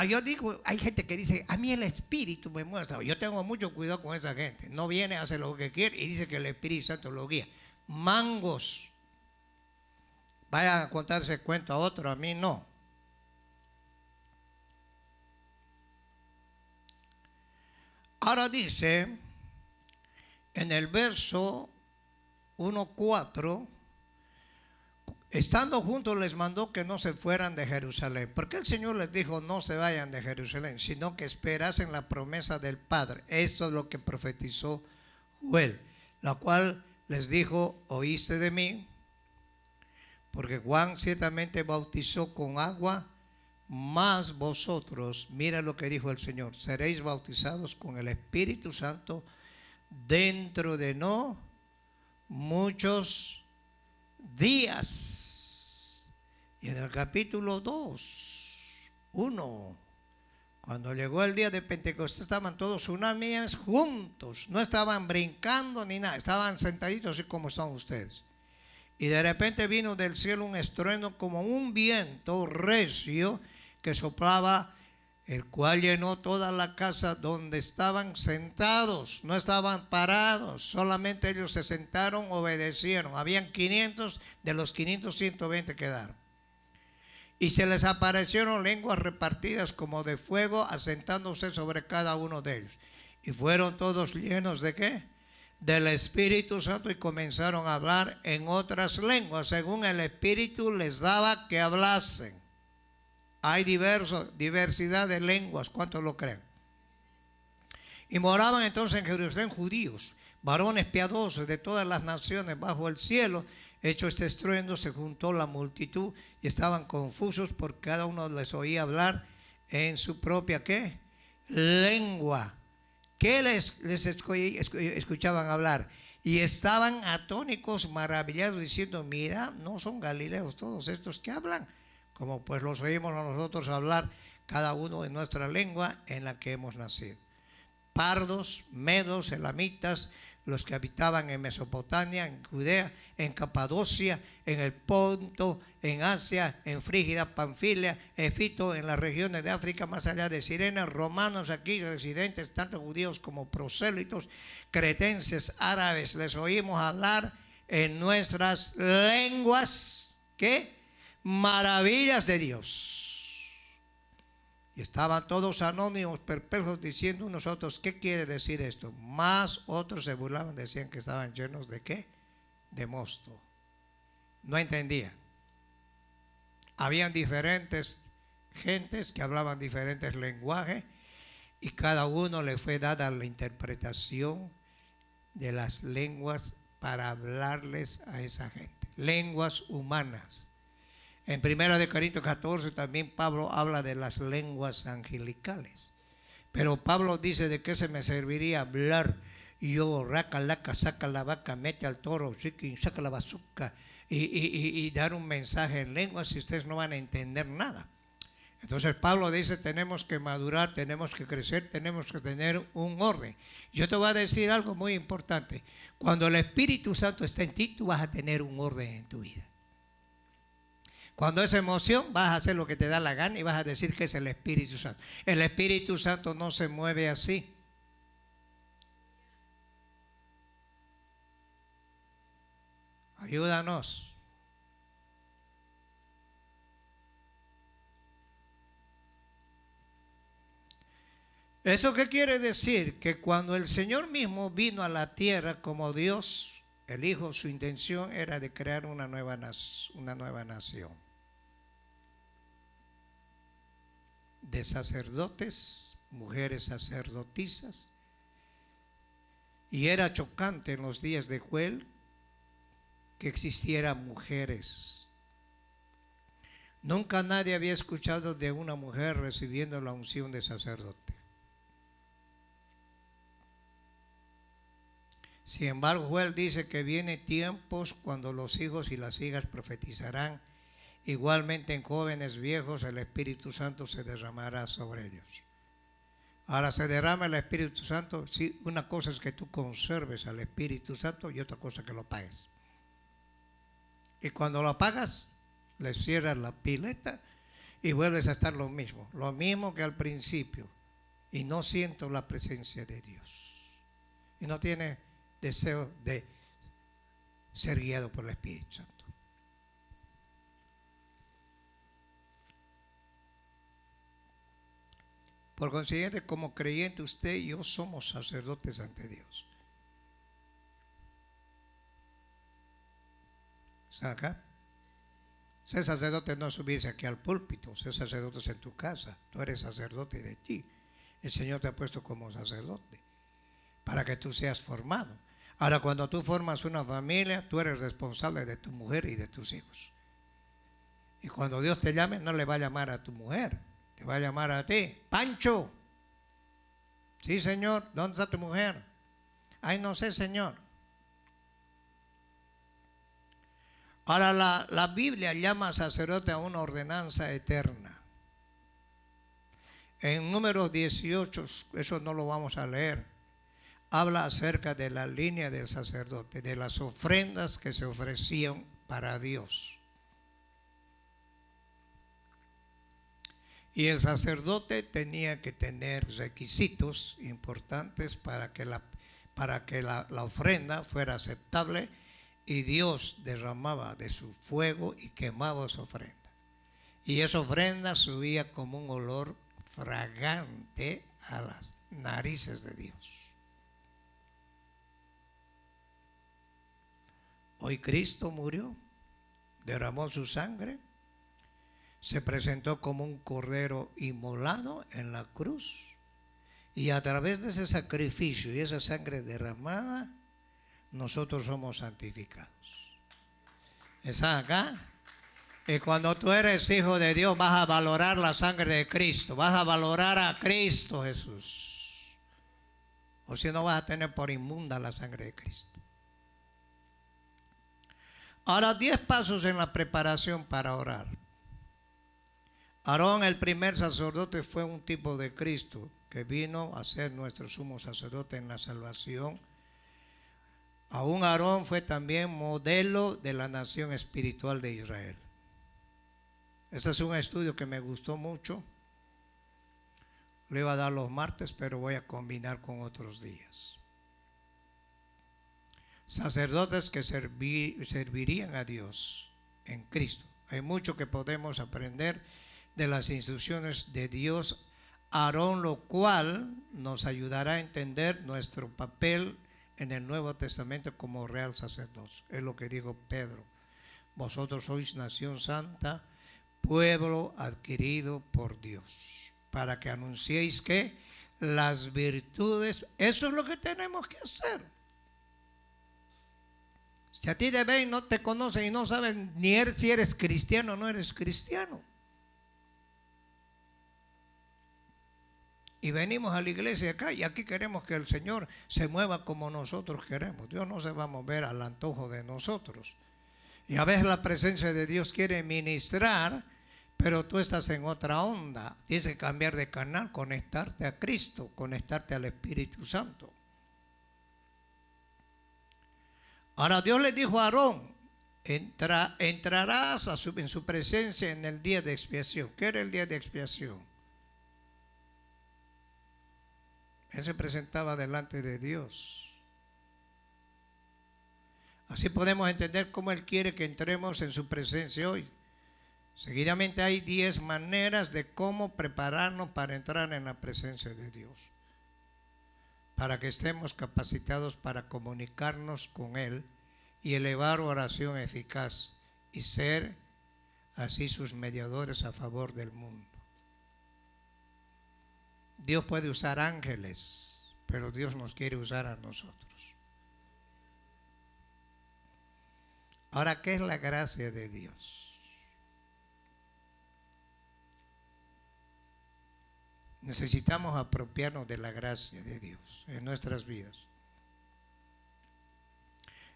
yo digo, hay gente que dice, a mí el Espíritu me muestra. Yo tengo mucho cuidado con esa gente. No viene, hace lo que quiere y dice que el Espíritu Santo lo guía. Mangos. Vayan a contarse cuento a otro, a mí no. Ahora dice, en el verso 1:4, estando juntos les mandó que no se fueran de Jerusalén. ¿Por qué el Señor les dijo no se vayan de Jerusalén? Sino que esperasen la promesa del Padre. Esto es lo que profetizó Joel, la cual les dijo, oíste de mí, porque Juan ciertamente bautizó con agua, mas vosotros, mira lo que dijo el Señor, seréis bautizados con el Espíritu Santo dentro de no muchos días. Y en el capítulo 2:1, cuando llegó el día de Pentecostés, estaban todos unánimes juntos, no estaban brincando ni nada, estaban sentaditos así como son ustedes. Y de repente vino del cielo un estruendo como un viento recio que soplaba, el cual llenó toda la casa donde estaban sentados. No estaban parados, solamente ellos se sentaron, obedecieron. Habían 500, de los 500, 120 quedaron. Y se les aparecieron lenguas repartidas como de fuego, asentándose sobre cada uno de ellos. Y fueron todos llenos ¿de qué? Del Espíritu Santo, y comenzaron a hablar en otras lenguas, según el Espíritu les daba que hablasen. Hay diversidad de lenguas, ¿cuántos lo creen? Y moraban entonces en Jerusalén judíos, varones piadosos de todas las naciones bajo el cielo. Hecho este estruendo, se juntó la multitud y estaban confusos porque cada uno les oía hablar en su propia ¿qué? Lengua. ¿Qué les escuchaban hablar? Y estaban atónicos, maravillados, diciendo, mira, no son galileos todos estos que hablan, como pues los oímos nosotros hablar, cada uno en nuestra lengua en la que hemos nacido. Pardos, medos, elamitas, los que habitaban en Mesopotamia, en Judea, en Capadocia, en el Ponto, en Asia, en Frígida, Panfilia, Egipto, en las regiones de África, más allá de Sirene, romanos aquí residentes, tanto judíos como prosélitos, cretenses, árabes, les oímos hablar en nuestras lenguas, ¿qué? Maravillas de Dios. Y estaban todos anónimos, perplejos, diciendo unos a otros, ¿qué quiere decir esto? Más otros se burlaban, decían que estaban llenos de ¿qué? De mosto. No entendían. Habían diferentes gentes que hablaban diferentes lenguajes y cada uno le fue dada la interpretación de las lenguas para hablarles a esa gente. Lenguas humanas. En 1 Corintios 14 también Pablo habla de las lenguas angelicales. Pero Pablo dice, ¿de qué se me serviría hablar? Yo, raca, laca, saca la vaca, mete al toro, saca la bazuca y dar un mensaje en lenguas si ustedes no van a entender nada. Entonces Pablo dice, tenemos que madurar, tenemos que crecer, tenemos que tener un orden. Yo te voy a decir algo muy importante. Cuando el Espíritu Santo está en ti, tú vas a tener un orden en tu vida. Cuando es emoción, vas a hacer lo que te da la gana y vas a decir que es el Espíritu Santo. El Espíritu Santo no se mueve así. Ayúdanos. ¿Eso qué quiere decir? Que cuando el Señor mismo vino a la tierra como Dios, el Hijo, su intención era de crear una nueva nación de sacerdotes, mujeres sacerdotisas. Y era chocante en los días de Joel que existieran mujeres. Nunca nadie había escuchado de una mujer recibiendo la unción de sacerdote. Sin embargo, Joel dice que vienen tiempos cuando los hijos y las hijas profetizarán. Igualmente en jóvenes viejos el Espíritu Santo se derramará sobre ellos. Ahora se derrama el Espíritu Santo. Sí, una cosa es que tú conserves al Espíritu Santo y otra cosa que lo pagues. Y cuando lo apagas, le cierras la pileta y vuelves a estar lo mismo que al principio. Y no siento la presencia de Dios. Y no tiene deseo de ser guiado por el Espíritu Santo. Por consiguiente, como creyente, usted y yo somos sacerdotes ante Dios. ¿Está acá? Ser sacerdote no es subirse aquí al púlpito. Ser sacerdote es en tu casa. Tú eres sacerdote de ti. El Señor te ha puesto como sacerdote para que tú seas formado. Ahora, cuando tú formas una familia, tú eres responsable de tu mujer y de tus hijos. Y cuando Dios te llame, no le va a llamar a tu mujer, te va a llamar a ti. Pancho. Sí, Señor. ¿Dónde está tu mujer? Ay, no sé, Señor. Ahora, la Biblia llama sacerdote a una ordenanza eterna. En Números 18, eso no lo vamos a leer, habla acerca de la línea del sacerdote, de las ofrendas que se ofrecían para Dios. Y el sacerdote tenía que tener requisitos importantes para que la ofrenda fuera aceptable, y Dios derramaba de su fuego y quemaba esa ofrenda. Y esa ofrenda subía como un olor fragante a las narices de Dios. Hoy Cristo murió, derramó su sangre, se presentó como un cordero inmolado en la cruz, y a través de ese sacrificio y esa sangre derramada, nosotros somos santificados. ¿Está acá? Y cuando tú eres hijo de Dios, vas a valorar la sangre de Cristo, vas a valorar a Cristo Jesús. O si no, vas a tener por inmunda la sangre de Cristo. Ahora, 10 pasos en la preparación para orar. Aarón, el primer sacerdote, fue un tipo de Cristo que vino a ser nuestro sumo sacerdote en la salvación. Aún Aarón fue también modelo de la nación espiritual de Israel. Ese es un estudio que me gustó mucho. Lo iba a dar los martes, pero voy a combinar con otros días. Sacerdotes que servirían a Dios en Cristo. Hay mucho que podemos aprender de las instrucciones de Dios, Aarón, lo cual nos ayudará a entender nuestro papel en el Nuevo Testamento como real sacerdocio. Es lo que dijo Pedro. Vosotros sois nación santa, pueblo adquirido por Dios, para que anunciéis que las virtudes, eso es lo que tenemos que hacer. Si a ti te ven, no te conocen y no saben ni si eres cristiano o no eres cristiano. Y venimos a la iglesia acá y aquí queremos que el Señor se mueva como nosotros queremos. Dios no se va a mover al antojo de nosotros. Y a veces la presencia de Dios quiere ministrar, pero tú estás en otra onda. Tienes que cambiar de canal, conectarte a Cristo, conectarte al Espíritu Santo. Ahora Dios le dijo a Aarón, entrarás en su presencia en el día de expiación. ¿Qué era el día de expiación? Él se presentaba delante de Dios. Así podemos entender cómo Él quiere que entremos en su presencia hoy. Seguidamente hay 10 maneras de cómo prepararnos para entrar en la presencia de Dios. para que estemos capacitados para comunicarnos con Él y elevar oración eficaz y ser así sus mediadores a favor del mundo. Dios puede usar ángeles, pero Dios nos quiere usar a nosotros. Ahora, ¿qué es la gracia de Dios? Necesitamos apropiarnos de la gracia de Dios en nuestras vidas.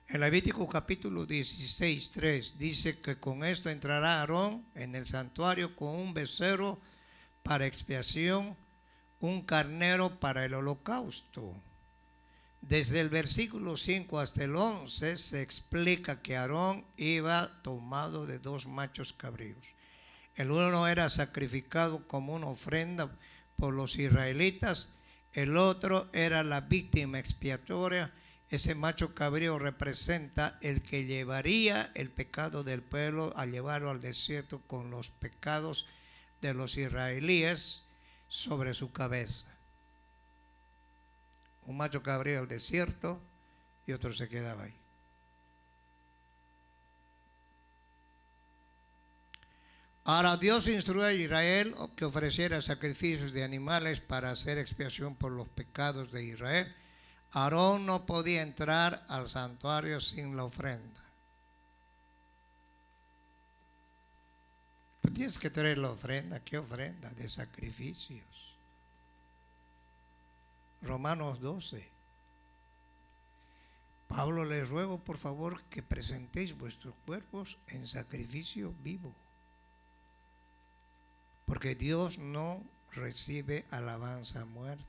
En Levítico capítulo 16, 3 dice que con esto entrará Aarón en el santuario con un becerro para expiación, un carnero para el holocausto. Desde el versículo 5 hasta el 11 se explica que Aarón iba tomado de 2 machos cabríos. El uno era sacrificado como una ofrenda por los israelitas, el otro era la víctima expiatoria. Ese macho cabrío representa el que llevaría el pecado del pueblo al llevarlo al desierto con los pecados de los israelíes sobre su cabeza. Un macho cabrío al desierto y otro se quedaba ahí. Ahora Dios instruyó a Israel que ofreciera sacrificios de animales para hacer expiación por los pecados de Israel. Aarón no podía entrar al santuario sin la ofrenda. Tú tienes que traer la ofrenda. ¿Qué ofrenda? De sacrificios. Romanos 12. Pablo, les ruego por favor que presentéis vuestros cuerpos en sacrificio vivo, porque Dios no recibe alabanza muerta.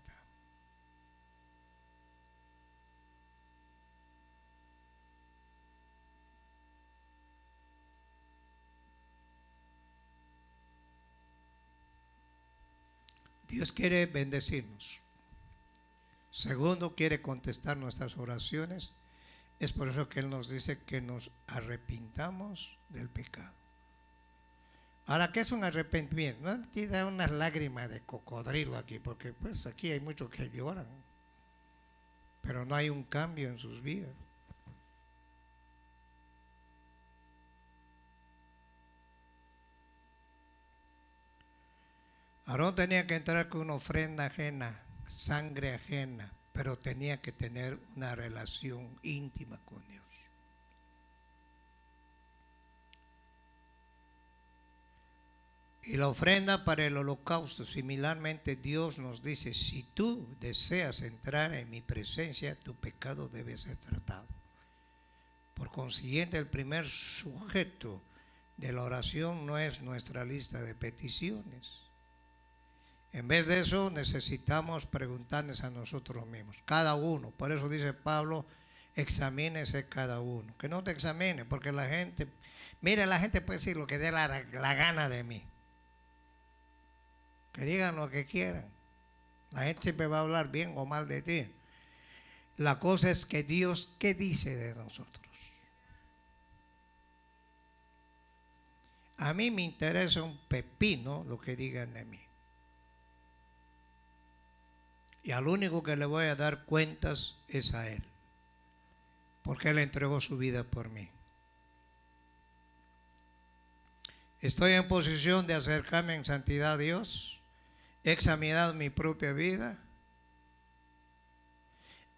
Dios quiere bendecirnos. Segundo, quiere contestar nuestras oraciones. Es por eso que Él nos dice que nos arrepintamos del pecado. Ahora, ¿qué es un arrepentimiento? No te da unas lágrimas de cocodrilo aquí, porque pues aquí hay muchos que lloran, pero no hay un cambio en sus vidas. Aarón tenía que entrar con una ofrenda ajena, sangre ajena, pero tenía que tener una relación íntima con Dios. Y la ofrenda para el holocausto, similarmente Dios nos dice, si tú deseas entrar en mi presencia, tu pecado debe ser tratado. Por consiguiente, el primer sujeto de la oración no es nuestra lista de peticiones. En vez de eso, necesitamos preguntarnos a nosotros mismos, cada uno. Por eso dice Pablo, examínese cada uno. Que no te examine, porque la gente, mire, la gente puede decir lo que dé la gana de mí. Que digan lo que quieran. La gente siempre va a hablar bien o mal de ti. La cosa es que Dios, ¿qué dice de nosotros? A mí me interesa un pepino lo que digan de mí. Y al único que le voy a dar cuentas es a Él, porque Él entregó su vida por mí. Estoy en posición de acercarme en santidad a Dios. He examinado mi propia vida.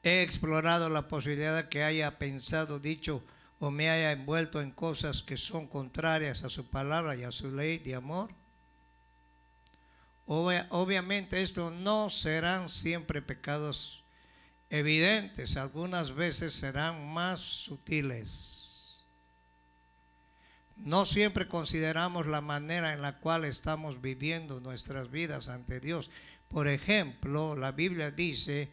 He explorado la posibilidad de que haya pensado, dicho o me haya envuelto en cosas que son contrarias a su palabra y a su ley de amor. Obviamente estos no serán siempre pecados evidentes, algunas veces serán más sutiles. No siempre consideramos la manera en la cual estamos viviendo nuestras vidas ante Dios. Por ejemplo, la Biblia dice,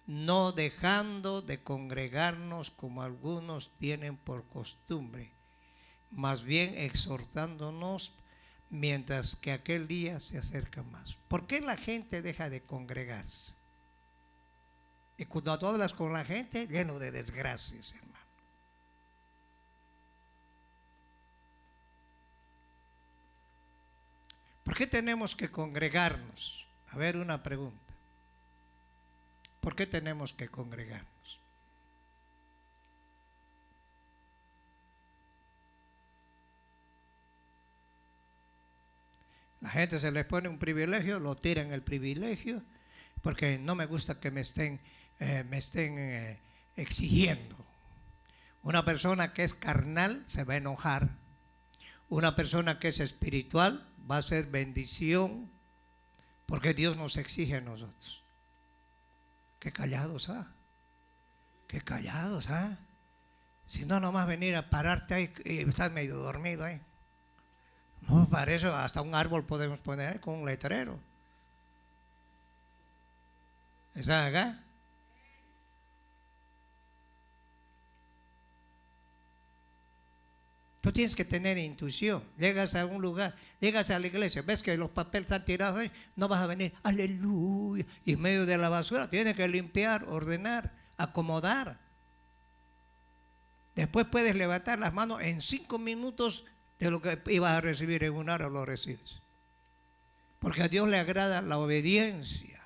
no dejando de congregarnos como algunos tienen por costumbre, más bien exhortándonos mientras que aquel día se acerca más. ¿Por qué la gente deja de congregarse? Y cuando tú hablas con la gente, lleno de desgracias, hermano. ¿Por qué tenemos que congregarnos? A ver, una pregunta. ¿Por qué tenemos que congregarnos? La gente se les pone un privilegio, lo tiran el privilegio, porque no me gusta que me estén exigiendo. Una persona que es carnal se va a enojar. Una persona que es espiritual va a ser bendición, porque Dios nos exige a nosotros. Qué callados, qué callados, Si no, nomás venir a pararte ahí y estar medio dormido ahí. No, para eso hasta un árbol podemos poner con un letrero. ¿Están acá? Tú tienes que tener intuición. Llegas a un lugar, llegas a la iglesia, ves que los papeles están tirados ahí, no vas a venir, aleluya, y en medio de la basura tienes que limpiar, ordenar, acomodar. Después puedes levantar las manos en 5 minutos de lo que ibas a recibir en 1 hora, lo recibes. Porque a Dios le agrada la obediencia.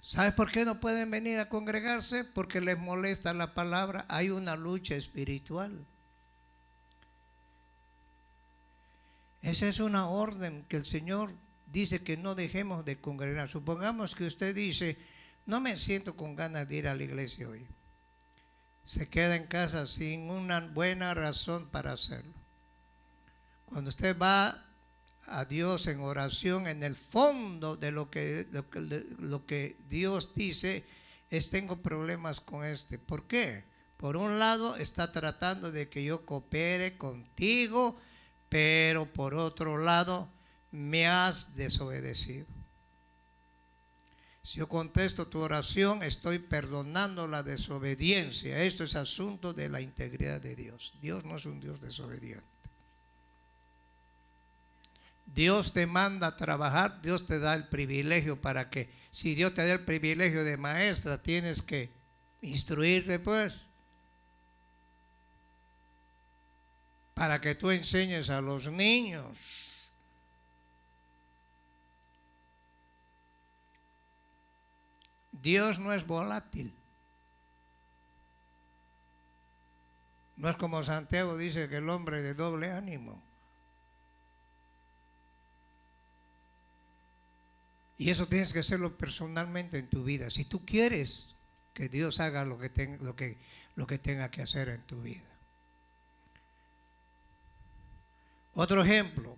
¿Sabes por qué no pueden venir a congregarse? Porque les molesta la palabra. Hay una lucha espiritual. Esa es una orden que el Señor dice que no dejemos de congregar. Supongamos que usted dice, no me siento con ganas de ir a la iglesia hoy. Se queda en casa sin una buena razón para hacerlo. Cuando usted va a Dios en oración, en el fondo de lo que Dios dice es: tengo problemas con este. ¿Por qué? Por un lado está tratando de que yo coopere contigo, pero por otro lado me has desobedecido. Si yo contesto tu oración, estoy perdonando la desobediencia. Esto es asunto de la integridad de Dios. Dios no es un Dios desobediente. Dios te manda a trabajar, Dios te da el privilegio para que, si Dios te da el privilegio de maestra, tienes que instruirte pues, para que tú enseñes a los niños. Dios no es volátil. No es como Santiago dice, que el hombre de doble ánimo. Y eso tienes que hacerlo personalmente en tu vida. Si tú quieres que Dios haga lo que tenga que hacer en tu vida. Otro ejemplo,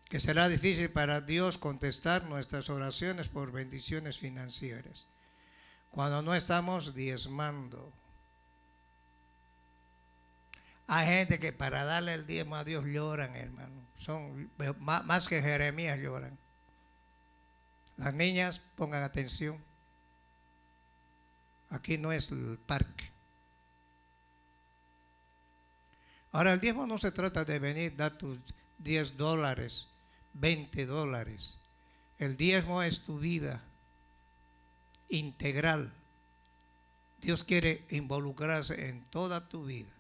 que será difícil para Dios contestar nuestras oraciones por bendiciones financieras. Cuando no estamos diezmando. Hay gente que para darle el diezmo a Dios lloran, hermano. Son más que Jeremías lloran. Las niñas, pongan atención. Aquí no es el parque. Ahora, el diezmo no se trata de venir, dar tus $10, $20. El diezmo es tu vida integral. Dios quiere involucrarse en toda tu vida.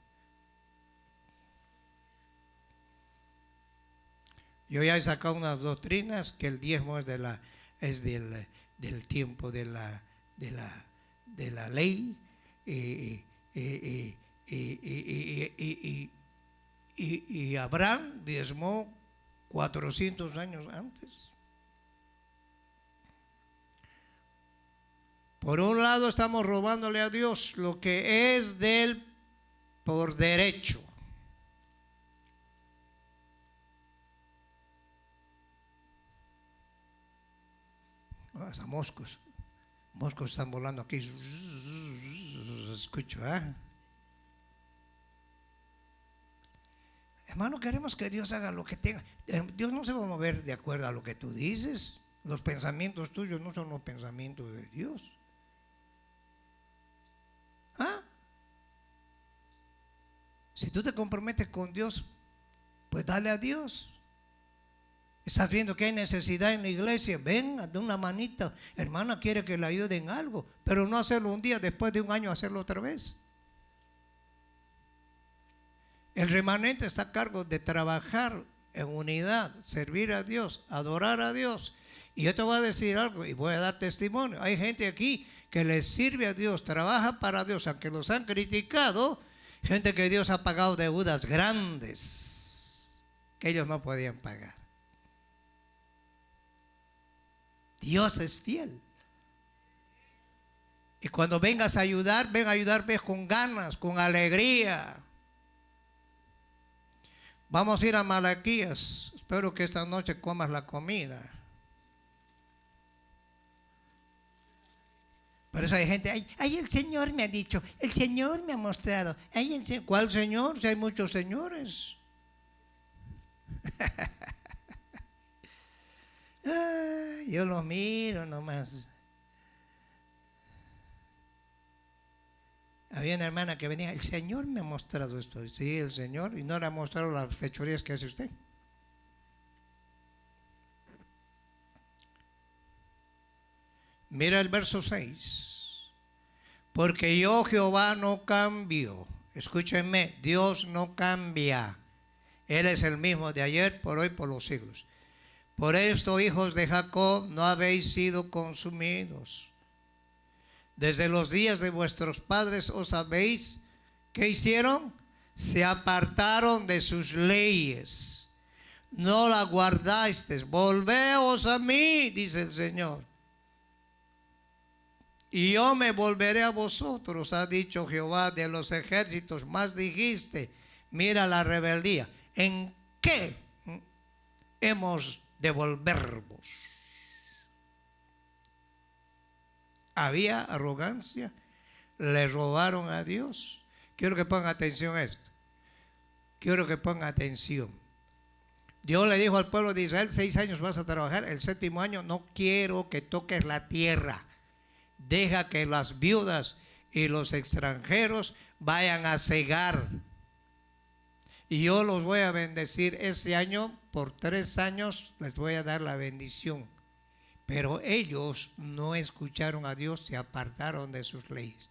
Yo ya he sacado unas doctrinas que el diezmo es del tiempo de la ley, y Abraham diezmó 400 años antes. Por un lado estamos robándole a Dios lo que es de él por derecho. Hasta moscos están volando aquí. Escucho, Hermano, queremos que Dios haga lo que tenga. Dios no se va a mover de acuerdo a lo que tú dices. Los pensamientos tuyos no son los pensamientos de Dios. Si tú te comprometes con Dios, pues dale a Dios. Estás viendo que hay necesidad en la iglesia, ven, de una manita. Hermana quiere que le ayuden en algo, pero no hacerlo un día, después de un año hacerlo otra vez. El remanente está a cargo de trabajar en unidad, servir a Dios, adorar a Dios. Y yo te voy a decir algo y voy a dar testimonio. Hay gente aquí que le sirve a Dios, trabaja para Dios, aunque los han criticado. Gente que Dios ha pagado deudas grandes que ellos no podían pagar. Dios es fiel. Y cuando vengas a ayudar, ven a ayudarme con ganas, con alegría. Vamos a ir a Malaquías. Espero que esta noche comas la comida. Por eso hay gente, ay, el Señor me ha dicho, el Señor me ha mostrado. Ay, ¿cuál Señor? Si hay muchos señores. Yo lo miro nomás. Había una hermana que venía, el Señor me ha mostrado esto. Sí, el Señor, y no le ha mostrado las fechorías que hace usted. Mira el verso 6. Porque yo, Jehová, no cambio. Escúchenme, Dios no cambia. Él es el mismo de ayer, por hoy, por los siglos. Por esto, hijos de Jacob, no habéis sido consumidos. Desde los días de vuestros padres os habéis, ¿qué hicieron? Se apartaron de sus leyes. No la guardasteis. Volveos a mí, dice el Señor. Y yo me volveré a vosotros, ha dicho Jehová de los ejércitos. Más dijiste, mira la rebeldía. ¿En qué hemos de volvernos? Había arrogancia, le robaron a Dios. Quiero que pongan atención a esto. Quiero que pongan atención. Dios le dijo al pueblo de Israel, 6 años vas a trabajar, el 7º año no quiero que toques la tierra. Deja que las viudas y los extranjeros vayan a cegar. Y yo los voy a bendecir ese año, por 3 años les voy a dar la bendición. Pero ellos no escucharon a Dios, se apartaron de sus leyes.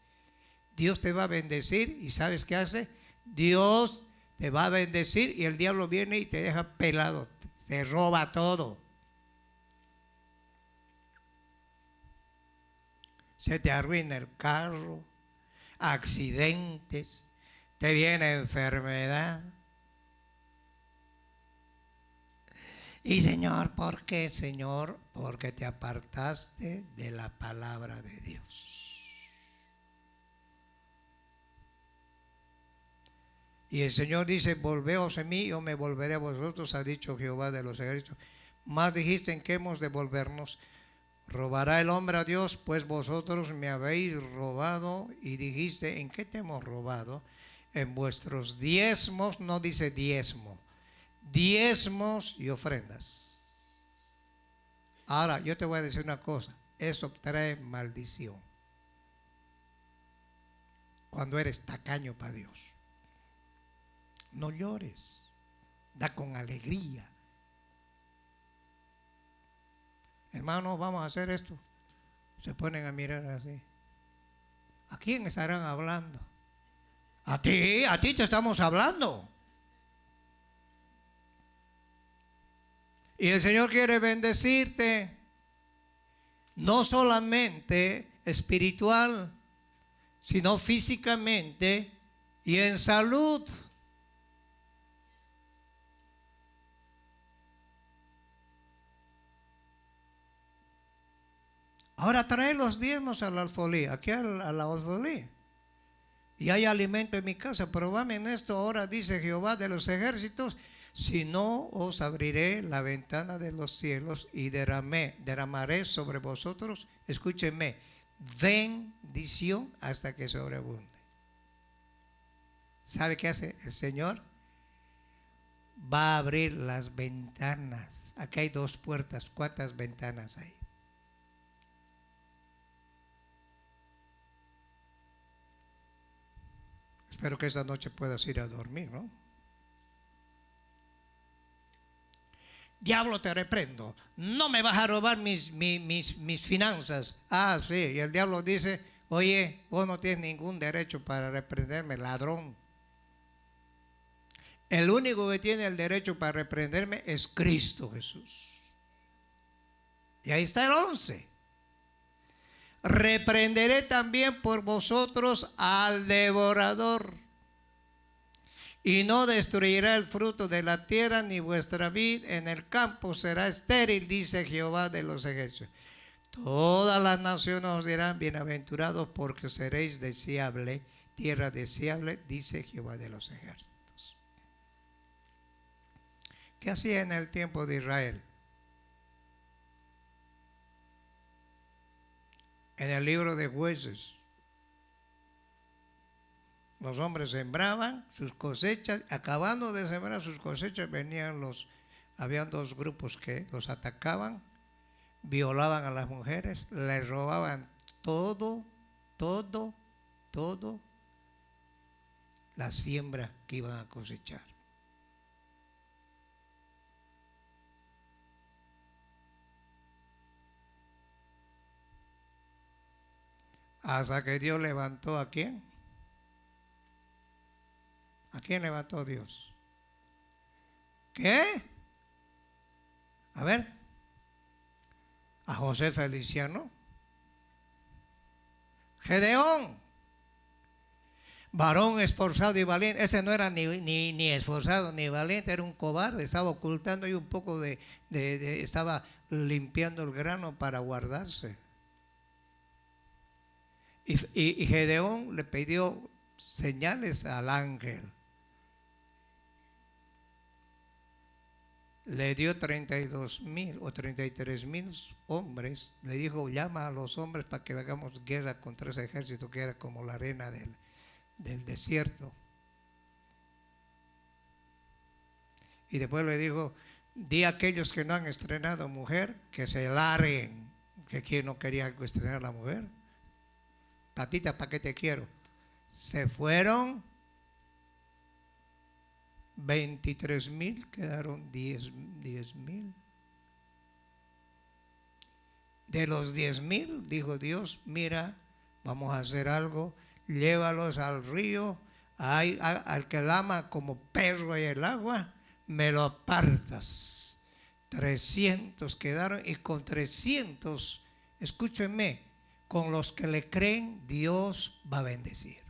Dios te va a bendecir y ¿sabes qué hace? Dios te va a bendecir y el diablo viene y te deja pelado, te roba todo. Se te arruina el carro, accidentes, te viene enfermedad. Y Señor, ¿por qué, Señor? Porque te apartaste de la palabra de Dios. Y el Señor dice, volveos a mí, yo me volveré a vosotros, ha dicho Jehová de los ejércitos. Más dijiste, ¿en qué hemos de volvernos? ¿Robará el hombre a Dios? Pues vosotros me habéis robado. Y dijiste, ¿en qué te hemos robado? En vuestros diezmos, no dice diezmo. Diezmos y ofrendas. Ahora, yo te voy a decir una cosa. Eso trae maldición. Cuando eres tacaño para Dios. No llores. Da con alegría. Hermanos, vamos a hacer esto. Se ponen a mirar así. ¿A quién estarán hablando? A ti te estamos hablando. Y el Señor quiere bendecirte, no solamente espiritual, sino físicamente y en salud. Ahora trae los diezmos a la alfolía, aquí a la alfolía. Y hay alimento en mi casa, probadme en esto, ahora dice Jehová de los ejércitos. Si no, os abriré la ventana de los cielos y derramaré sobre vosotros, escúchenme, bendición hasta que sobreabunde. ¿Sabe qué hace el Señor? Va a abrir las ventanas. Aquí hay 2 puertas. ¿Cuántas ventanas hay? Espero que esta noche puedas ir a dormir, ¿no? Diablo, te reprendo. No me vas a robar mis finanzas. Ah, sí. Y el diablo dice, oye, vos no tienes ningún derecho para reprenderme, ladrón. El único que tiene el derecho para reprenderme es Cristo Jesús. Y ahí está el 11. Reprenderé también por vosotros al devorador, y no destruirá el fruto de la tierra, ni vuestra vid en el campo será estéril, dice Jehová de los ejércitos. Todas las naciones os dirán, bienaventurados, porque seréis deseable, tierra deseable, dice Jehová de los ejércitos. ¿Qué hacía en el tiempo de Israel? En el libro de Jueces, los hombres sembraban sus cosechas, acabando de sembrar sus cosechas, habían dos grupos que los atacaban, violaban a las mujeres, les robaban todo la siembra que iban a cosechar. Hasta que Dios levantó ¿a quién? ¿A quién levantó Dios? ¿Qué? A ver. A José Feliciano. Gedeón. Varón esforzado y valiente. Ese no era ni esforzado ni valiente, era un cobarde. Estaba ocultando y un poco estaba limpiando el grano para guardarse. Y Gedeón le pidió señales al ángel. Le dio 32,000 o 33,000 hombres. Le dijo, llama a los hombres para que hagamos guerra contra ese ejército que era como la arena del desierto. Y después le dijo, di a aquellos que no han estrenado mujer que se larguen. Que quien no quería estrenar la mujer. Patita, ¿para qué te quiero? Se fueron 23,000, quedaron 10,000. De los 10,000, dijo Dios, mira, vamos a hacer algo, llévalos al río, al que lama como perro en el agua, me lo apartas. 300 quedaron, y con 300, escúchenme, con los que le creen, Dios va a bendecir.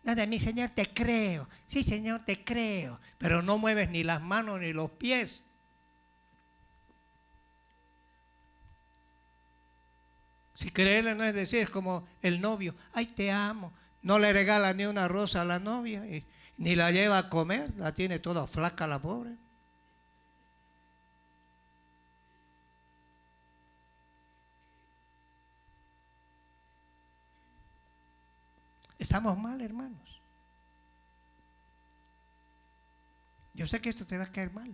No, de mí, Señor, te creo. Sí, Señor, te creo. Pero no mueves ni las manos ni los pies. Si creerle no es decir, es como el novio. Ay, te amo. No le regala ni una rosa a la novia, ni la lleva a comer. La tiene toda flaca la pobre. Estamos mal, hermanos. Yo sé que esto te va a caer mal.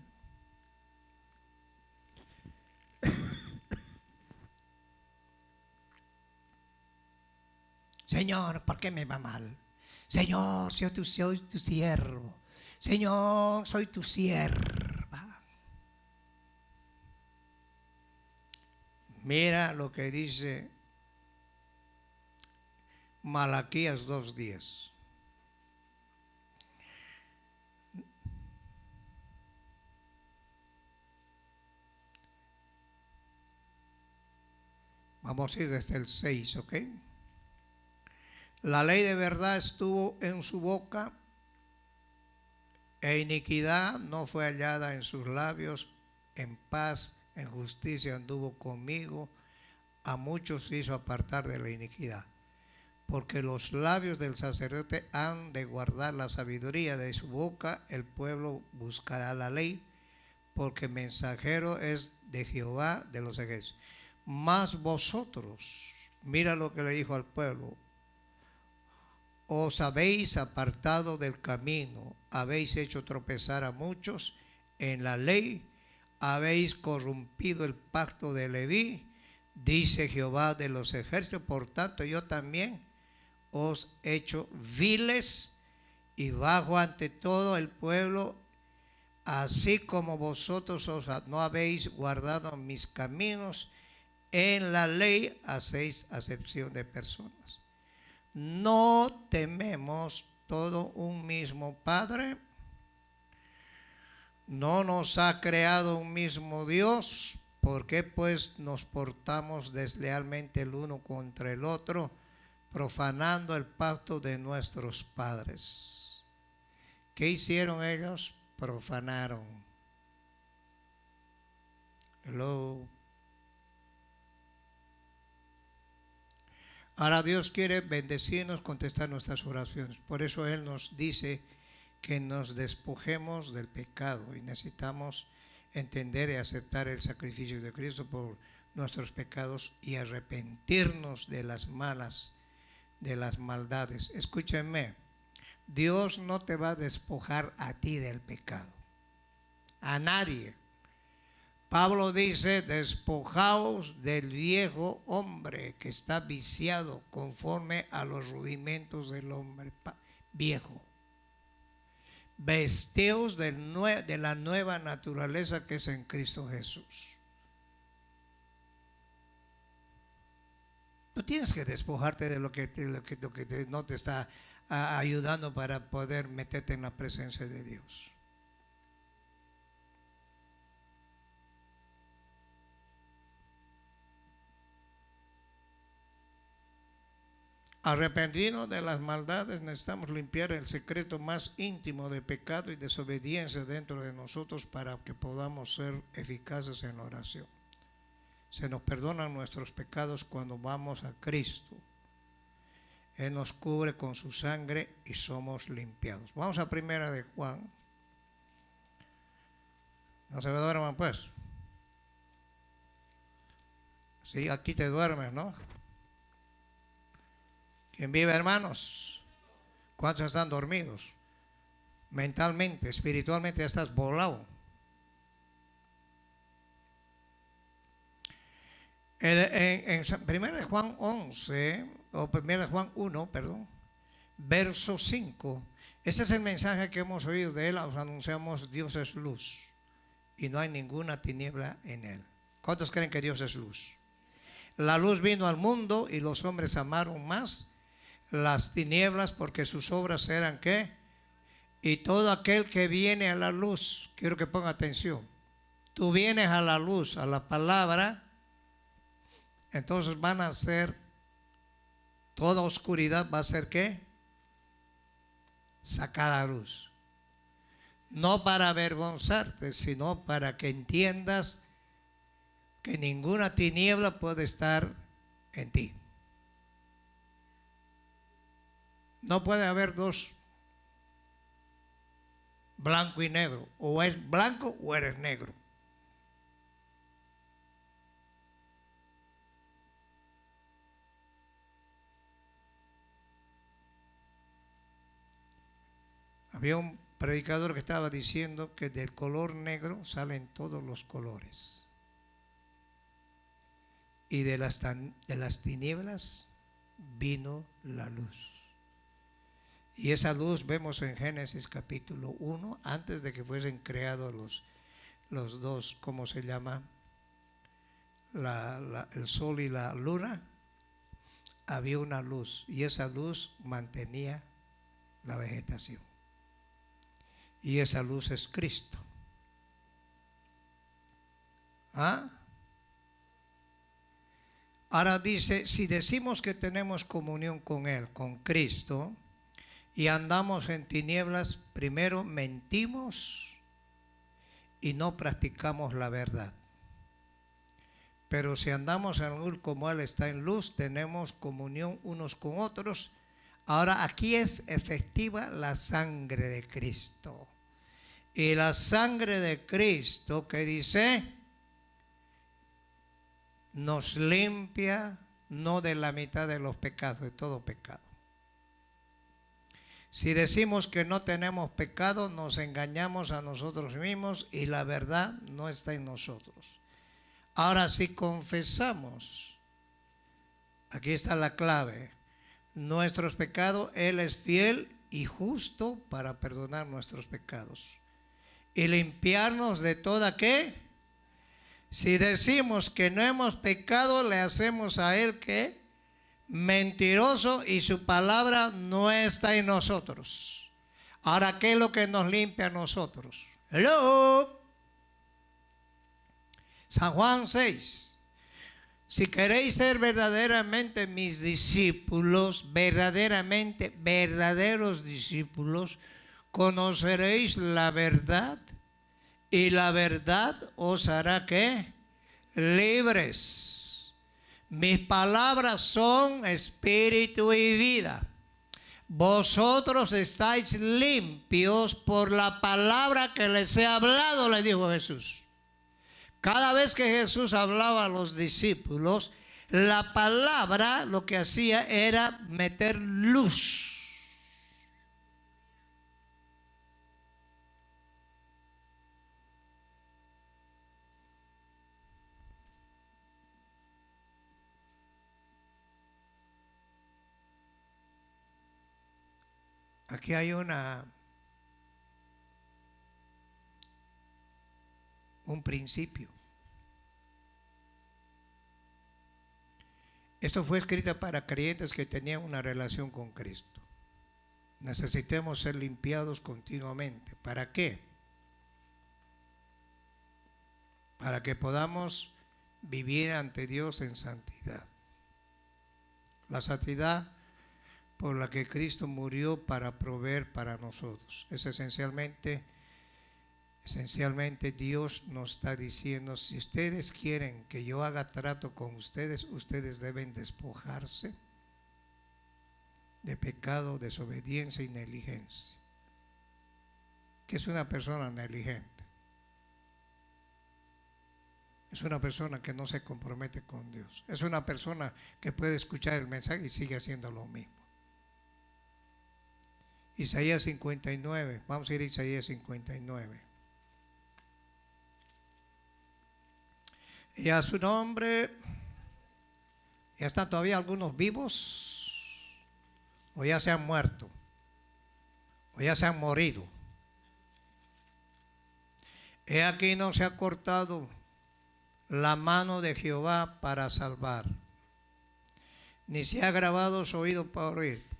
Señor, ¿por qué me va mal? Señor, soy tu siervo. Señor, soy tu sierva. Mira lo que dice Malaquías 2:10. Vamos a ir desde el 6, ¿ok? La ley de verdad estuvo en su boca, e iniquidad no fue hallada en sus labios. En paz, en justicia anduvo conmigo. A muchos hizo apartar de la iniquidad. Porque los labios del sacerdote han de guardar la sabiduría de su boca. El pueblo buscará la ley, porque mensajero es de Jehová de los ejércitos. Mas vosotros, mira lo que le dijo al pueblo, os habéis apartado del camino, habéis hecho tropezar a muchos en la ley, habéis corrompido el pacto de Leví, dice Jehová de los ejércitos. Por tanto, yo también os he hecho viles y bajo ante todo el pueblo, así como vosotros no habéis guardado mis caminos. En la ley hacéis acepción de personas. ¿No tememos todo un mismo Padre? ¿No nos ha creado un mismo Dios? ¿Por qué pues nos portamos deslealmente el uno contra el otro, profanando el pacto de nuestros padres? ¿Qué hicieron ellos? Profanaron. Hello. Ahora Dios quiere bendecirnos, contestar nuestras oraciones. Por eso Él nos dice que nos despojemos del pecado y necesitamos entender y aceptar el sacrificio de Cristo por nuestros pecados y arrepentirnos de las maldades. Escúchenme, Dios no te va a despojar a ti del pecado, a nadie. Pablo dice, despojaos del viejo hombre que está viciado conforme a los rudimentos del hombre viejo. Vesteos de la nueva naturaleza que es en Cristo Jesús. Tú tienes que despojarte de lo que no te está ayudando para poder meterte en la presencia de Dios. Arrepentidos de las maldades, necesitamos limpiar el secreto más íntimo de pecado y desobediencia dentro de nosotros para que podamos ser eficaces en la oración. Se nos perdonan nuestros pecados cuando vamos a Cristo. Él nos cubre con su sangre y somos limpiados. Vamos a primera de Juan. No se me duerman pues. Sí, aquí te duermes, ¿no? ¿Quién vive, hermanos? ¿Cuántos están dormidos? Mentalmente, espiritualmente estás volado. En 1 de Juan 11, o 1 de Juan 1, perdón, verso 5. Este es el mensaje que hemos oído de él. Os anunciamos: Dios es luz y no hay ninguna tiniebla en él. ¿Cuántos creen que Dios es luz? La luz vino al mundo y los hombres amaron más las tinieblas porque sus obras eran ¿qué? Y todo aquel que viene a la luz, quiero que ponga atención, tú vienes a la luz, a la palabra, entonces van a ser, toda oscuridad va a ser ¿qué? Sacada a luz. No para avergonzarte, sino para que entiendas que ninguna tiniebla puede estar en ti. No puede haber dos, blanco y negro. O es blanco o eres negro. Había un predicador que estaba diciendo que del color negro salen todos los colores. Y de las tinieblas vino la luz. Y esa luz vemos en Génesis capítulo 1, antes de que fuesen creados los dos, ¿cómo se llama? El sol y la luna. Había una luz y esa luz mantenía la vegetación. Y esa luz es Cristo. ¿Ah? Ahora dice, si decimos que tenemos comunión con Él, con Cristo, y andamos en tinieblas, primero mentimos y no practicamos la verdad. Pero si andamos en luz como Él está en luz, tenemos comunión unos con otros. Ahora aquí es efectiva la sangre de Cristo. Y la sangre de Cristo, que dice, nos limpia no de la mitad de los pecados, de todo pecado. Si decimos que no tenemos pecado, nos engañamos a nosotros mismos y la verdad no está en nosotros. Ahora, si confesamos, aquí está la clave, nuestros pecados, Él es fiel y justo para perdonar nuestros pecados y limpiarnos de toda ¿qué? Si decimos que no hemos pecado, le hacemos a Él ¿qué? Mentiroso y su palabra no está en nosotros. Ahora, ¿qué es lo que nos limpia a nosotros? Hello. San Juan 6. Si queréis ser verdaderamente mis discípulos, verdaderamente, verdaderos discípulos, conoceréis la verdad y la verdad os hará ¿qué? Libres. Mis palabras son espíritu y vida. Vosotros estáis limpios por la palabra que les he hablado, le dijo Jesús. Cada vez que Jesús hablaba a los discípulos, la palabra lo que hacía era meter luz. Aquí hay un principio. Esto fue escrito para creyentes que tenían una relación con Cristo. Necesitamos ser limpiados continuamente. ¿Para qué? Para que podamos vivir ante Dios en santidad. La santidad por la que Cristo murió para proveer para nosotros. Es esencialmente Dios nos está diciendo, si ustedes quieren que yo haga trato con ustedes, ustedes deben despojarse de pecado, desobediencia y negligencia. ¿Qué es una persona negligente? Es una persona que no se compromete con Dios. Es una persona que puede escuchar el mensaje y sigue haciendo lo mismo. Isaías 59, vamos a ir a Isaías 59. Y a su nombre, ya están todavía algunos vivos, o ya se han muerto, o ya se han morido. He aquí no se ha cortado la mano de Jehová para salvar, ni se ha grabado su oído para oír.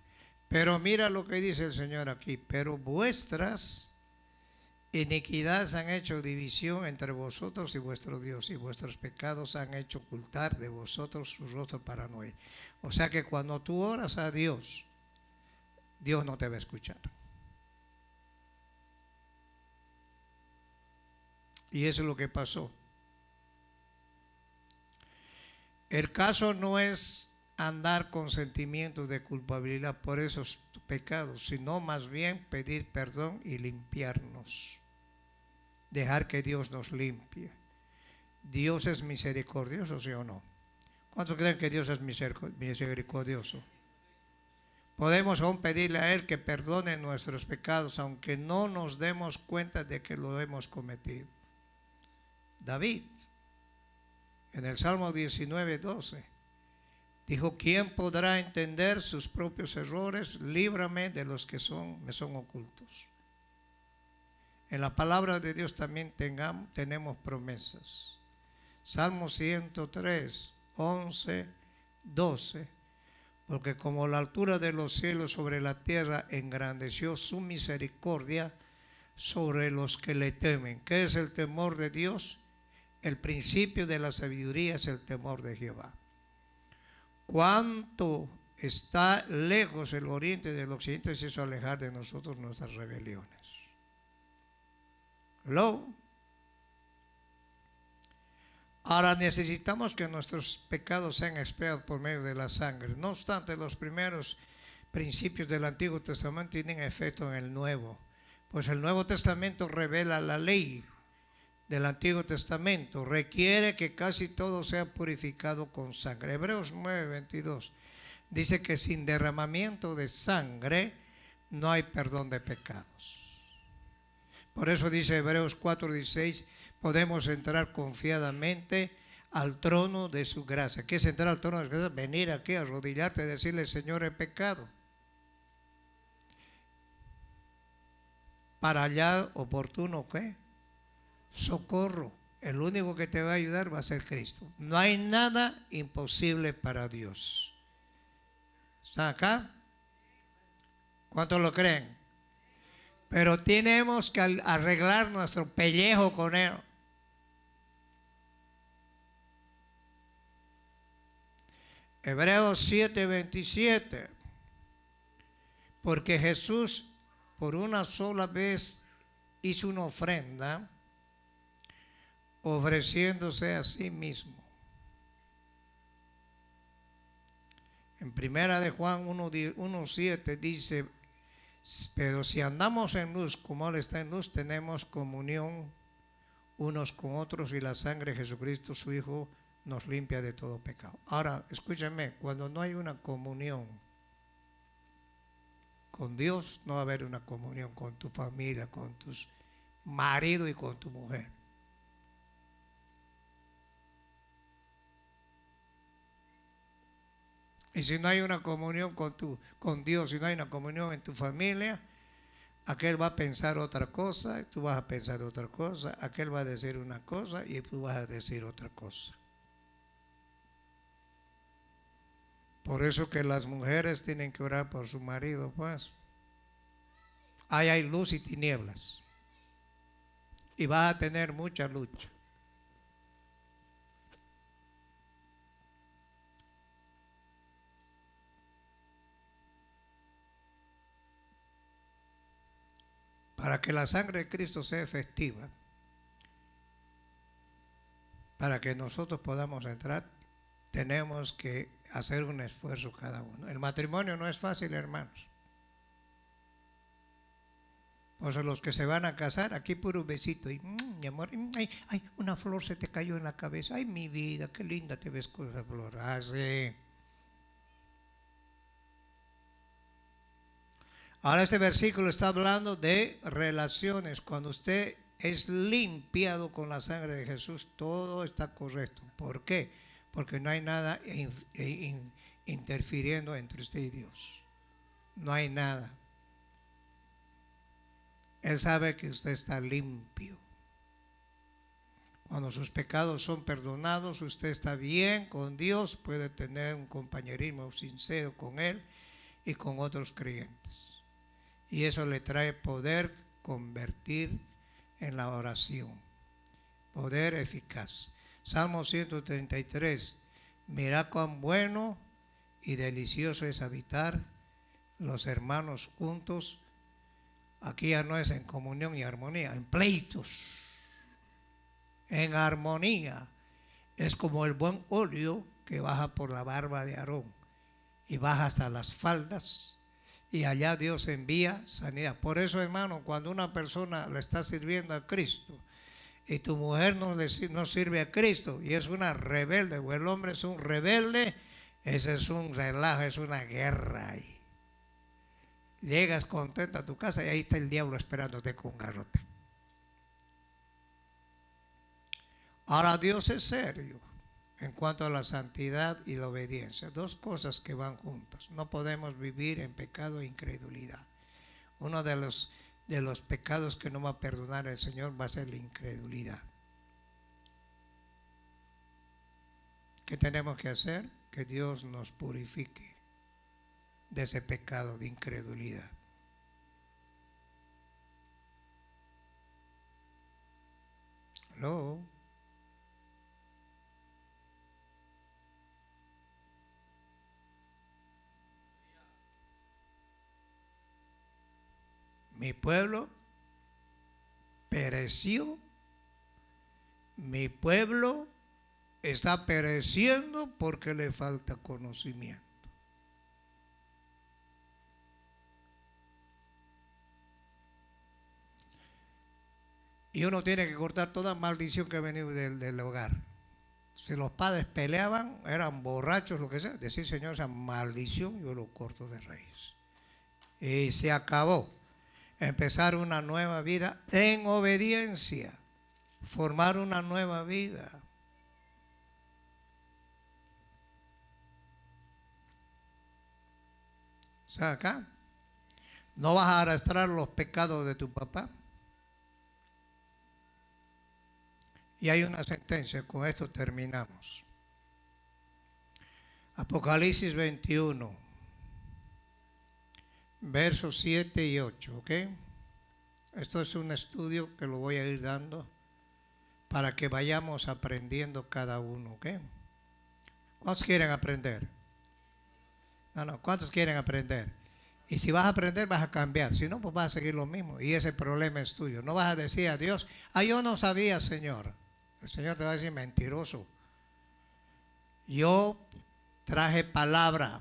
Pero mira lo que dice el Señor aquí. Pero vuestras iniquidades han hecho división entre vosotros y vuestro Dios, y vuestros pecados han hecho ocultar de vosotros su rostro para no oír. O sea que cuando tú oras a Dios, Dios no te va a escuchar. Y eso es lo que pasó. El caso no es andar con sentimientos de culpabilidad por esos pecados, sino más bien pedir perdón y limpiarnos. Dejar que Dios nos limpie. Dios es misericordioso, ¿sí o no? ¿Cuántos creen que Dios es misericordioso? Podemos aún pedirle a Él que perdone nuestros pecados, aunque no nos demos cuenta de que lo hemos cometido. David, en el Salmo 19:12, dijo, ¿quién podrá entender sus propios errores? Líbrame de los que me son ocultos. En la palabra de Dios también tenemos promesas. Salmo 103, 11, 12. Porque como la altura de los cielos sobre la tierra engrandeció su misericordia sobre los que le temen. ¿Qué es el temor de Dios? El principio de la sabiduría es el temor de Jehová. Cuánto está lejos el oriente del occidente, se hizo alejar de nosotros nuestras rebeliones. ¿Lo? Ahora necesitamos que nuestros pecados sean expiados por medio de la sangre. No obstante, los primeros principios del Antiguo Testamento tienen efecto en el Nuevo, pues el Nuevo Testamento revela la ley del Antiguo Testamento, requiere que casi todo sea purificado con sangre. Hebreos 9:22 dice que sin derramamiento de sangre no hay perdón de pecados. Por eso dice Hebreos 4:16, podemos entrar confiadamente al trono de su gracia. ¿Qué es entrar al trono de su gracia? Venir aquí, arrodillarte y decirle, Señor, he pecado. Para hallar oportuno, ¿qué? Socorro. El único que te va a ayudar va a ser Cristo. No hay nada imposible para Dios. ¿Están acá? ¿Cuántos lo creen? Pero tenemos que arreglar nuestro pellejo con Él. Hebreos 7:27. Porque Jesús por una sola vez hizo una ofrenda, ofreciéndose a sí mismo. En primera de Juan 1:7 dice: pero si andamos en luz como Él está en luz, tenemos comunión unos con otros, y la sangre de Jesucristo su Hijo nos limpia de todo pecado. Ahora, escúchame, cuando no hay una comunión con Dios, no va a haber una comunión con tu familia, con tus marido y con tu mujer. Y si no hay una comunión con Dios, si no hay una comunión en tu familia, aquel va a pensar otra cosa, tú vas a pensar otra cosa, aquel va a decir una cosa y tú vas a decir otra cosa. Por eso que las mujeres tienen que orar por su marido, pues. Ahí hay luz y tinieblas. Y vas a tener mucha lucha. Para que la sangre de Cristo sea efectiva, para que nosotros podamos entrar, tenemos que hacer un esfuerzo cada uno. El matrimonio no es fácil, hermanos. Por eso los que se van a casar, aquí puro besito, y mi amor, ay, una flor se te cayó en la cabeza, ay, mi vida, qué linda te ves con esa flor. Ah, sí. Ahora este versículo está hablando de relaciones. Cuando usted es limpiado con la sangre de Jesús, todo está correcto. ¿Por qué? Porque no hay nada interfiriendo entre usted y Dios. No hay nada. Él sabe que usted está limpio. Cuando sus pecados son perdonados, usted está bien con Dios, puede tener un compañerismo sincero con Él y con otros creyentes. Y eso le trae poder convertir en la oración. Poder eficaz. Salmo 133. Mira cuán bueno y delicioso es habitar los hermanos juntos. Aquí ya no es en comunión y armonía, en pleitos. En armonía. Es como el buen óleo que baja por la barba de Aarón y baja hasta las faldas. Y allá Dios envía sanidad. Por eso, hermano, cuando una persona le está sirviendo a Cristo y tu mujer no sirve a Cristo y es una rebelde, o el hombre es un rebelde, ese es un relajo, es una guerra ahí. Llegas contento a tu casa y ahí está el diablo esperándote con un garrote. Ahora Dios es serio en cuanto a la santidad y la obediencia. Dos cosas que van juntas. No podemos vivir en pecado e incredulidad. Uno de los pecados que no va a perdonar el Señor va a ser la incredulidad. ¿Qué tenemos que hacer? Que Dios nos purifique de ese pecado de incredulidad. ¿Aló? Mi pueblo pereció. Mi pueblo está pereciendo porque le falta conocimiento. Y uno tiene que cortar toda maldición que ha venido del hogar. Si los padres peleaban, eran borrachos, lo que sea, decir, Señor, esa maldición yo lo corto de raíz. Y se acabó. Empezar una nueva vida en obediencia. Formar una nueva vida. O sea, acá no vas a arrastrar los pecados de tu papá. Y hay una sentencia, con esto terminamos. Apocalipsis 21, versos 7 y 8, ¿ok? Esto es un estudio que lo voy a ir dando para que vayamos aprendiendo cada uno, ¿ok? ¿Cuántos quieren aprender? No, ¿cuántos quieren aprender? Y si vas a aprender, vas a cambiar. Si no, pues vas a seguir lo mismo. Y ese problema es tuyo. No vas a decir a Dios, yo no sabía, Señor. El Señor te va a decir, mentiroso. Yo traje palabra.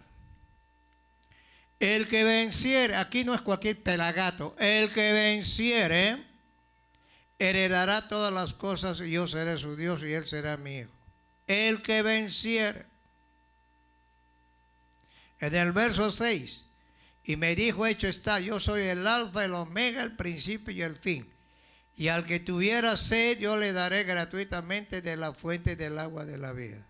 El que venciere, aquí no es cualquier pelagato, el que venciere heredará todas las cosas y yo seré su Dios y él será mi hijo. El que venciere. En el verso 6, y me dijo, hecho está, yo soy el alfa, el omega, el principio y el fin. Y al que tuviera sed, yo le daré gratuitamente de la fuente del agua de la vida.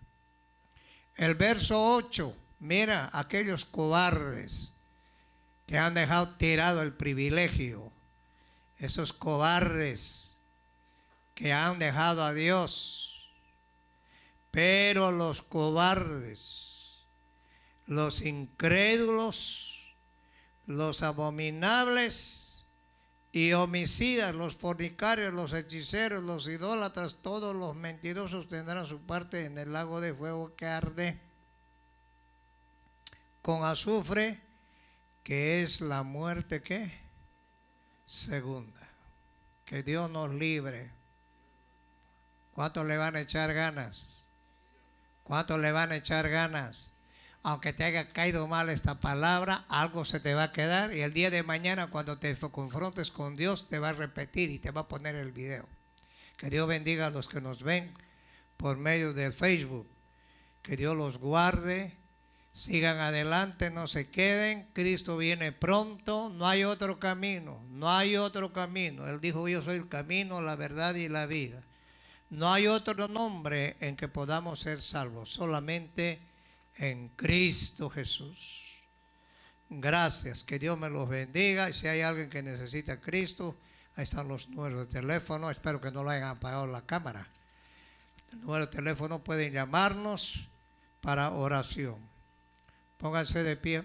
El verso 8, mira, aquellos cobardes que han dejado tirado el privilegio, esos cobardes que han dejado a Dios, pero los cobardes, los incrédulos, los abominables y homicidas, los fornicarios, los hechiceros, los idólatras, todos los mentirosos tendrán su parte en el lago de fuego que arde con azufre, que es la muerte, ¿qué? Segunda. Que Dios nos libre. ¿Cuántos le van a echar ganas? ¿Cuántos le van a echar ganas? Aunque te haya caído mal esta palabra, algo se te va a quedar y el día de mañana cuando te confrontes con Dios te va a repetir y te va a poner el video. Que Dios bendiga a los que nos ven por medio del Facebook. Que Dios los guarde. Sigan adelante, no se queden. Cristo viene pronto. No hay otro camino. No hay otro camino. Él dijo, yo soy el camino, la verdad y la vida. No hay otro nombre en que podamos ser salvos. Solamente en Cristo Jesús. Gracias, que Dios me los bendiga. Y si hay alguien que necesita a Cristo, ahí están los números de teléfono. Espero que no lo hayan apagado la cámara. El número de teléfono, pueden llamarnos para oración. Pónganse de pie.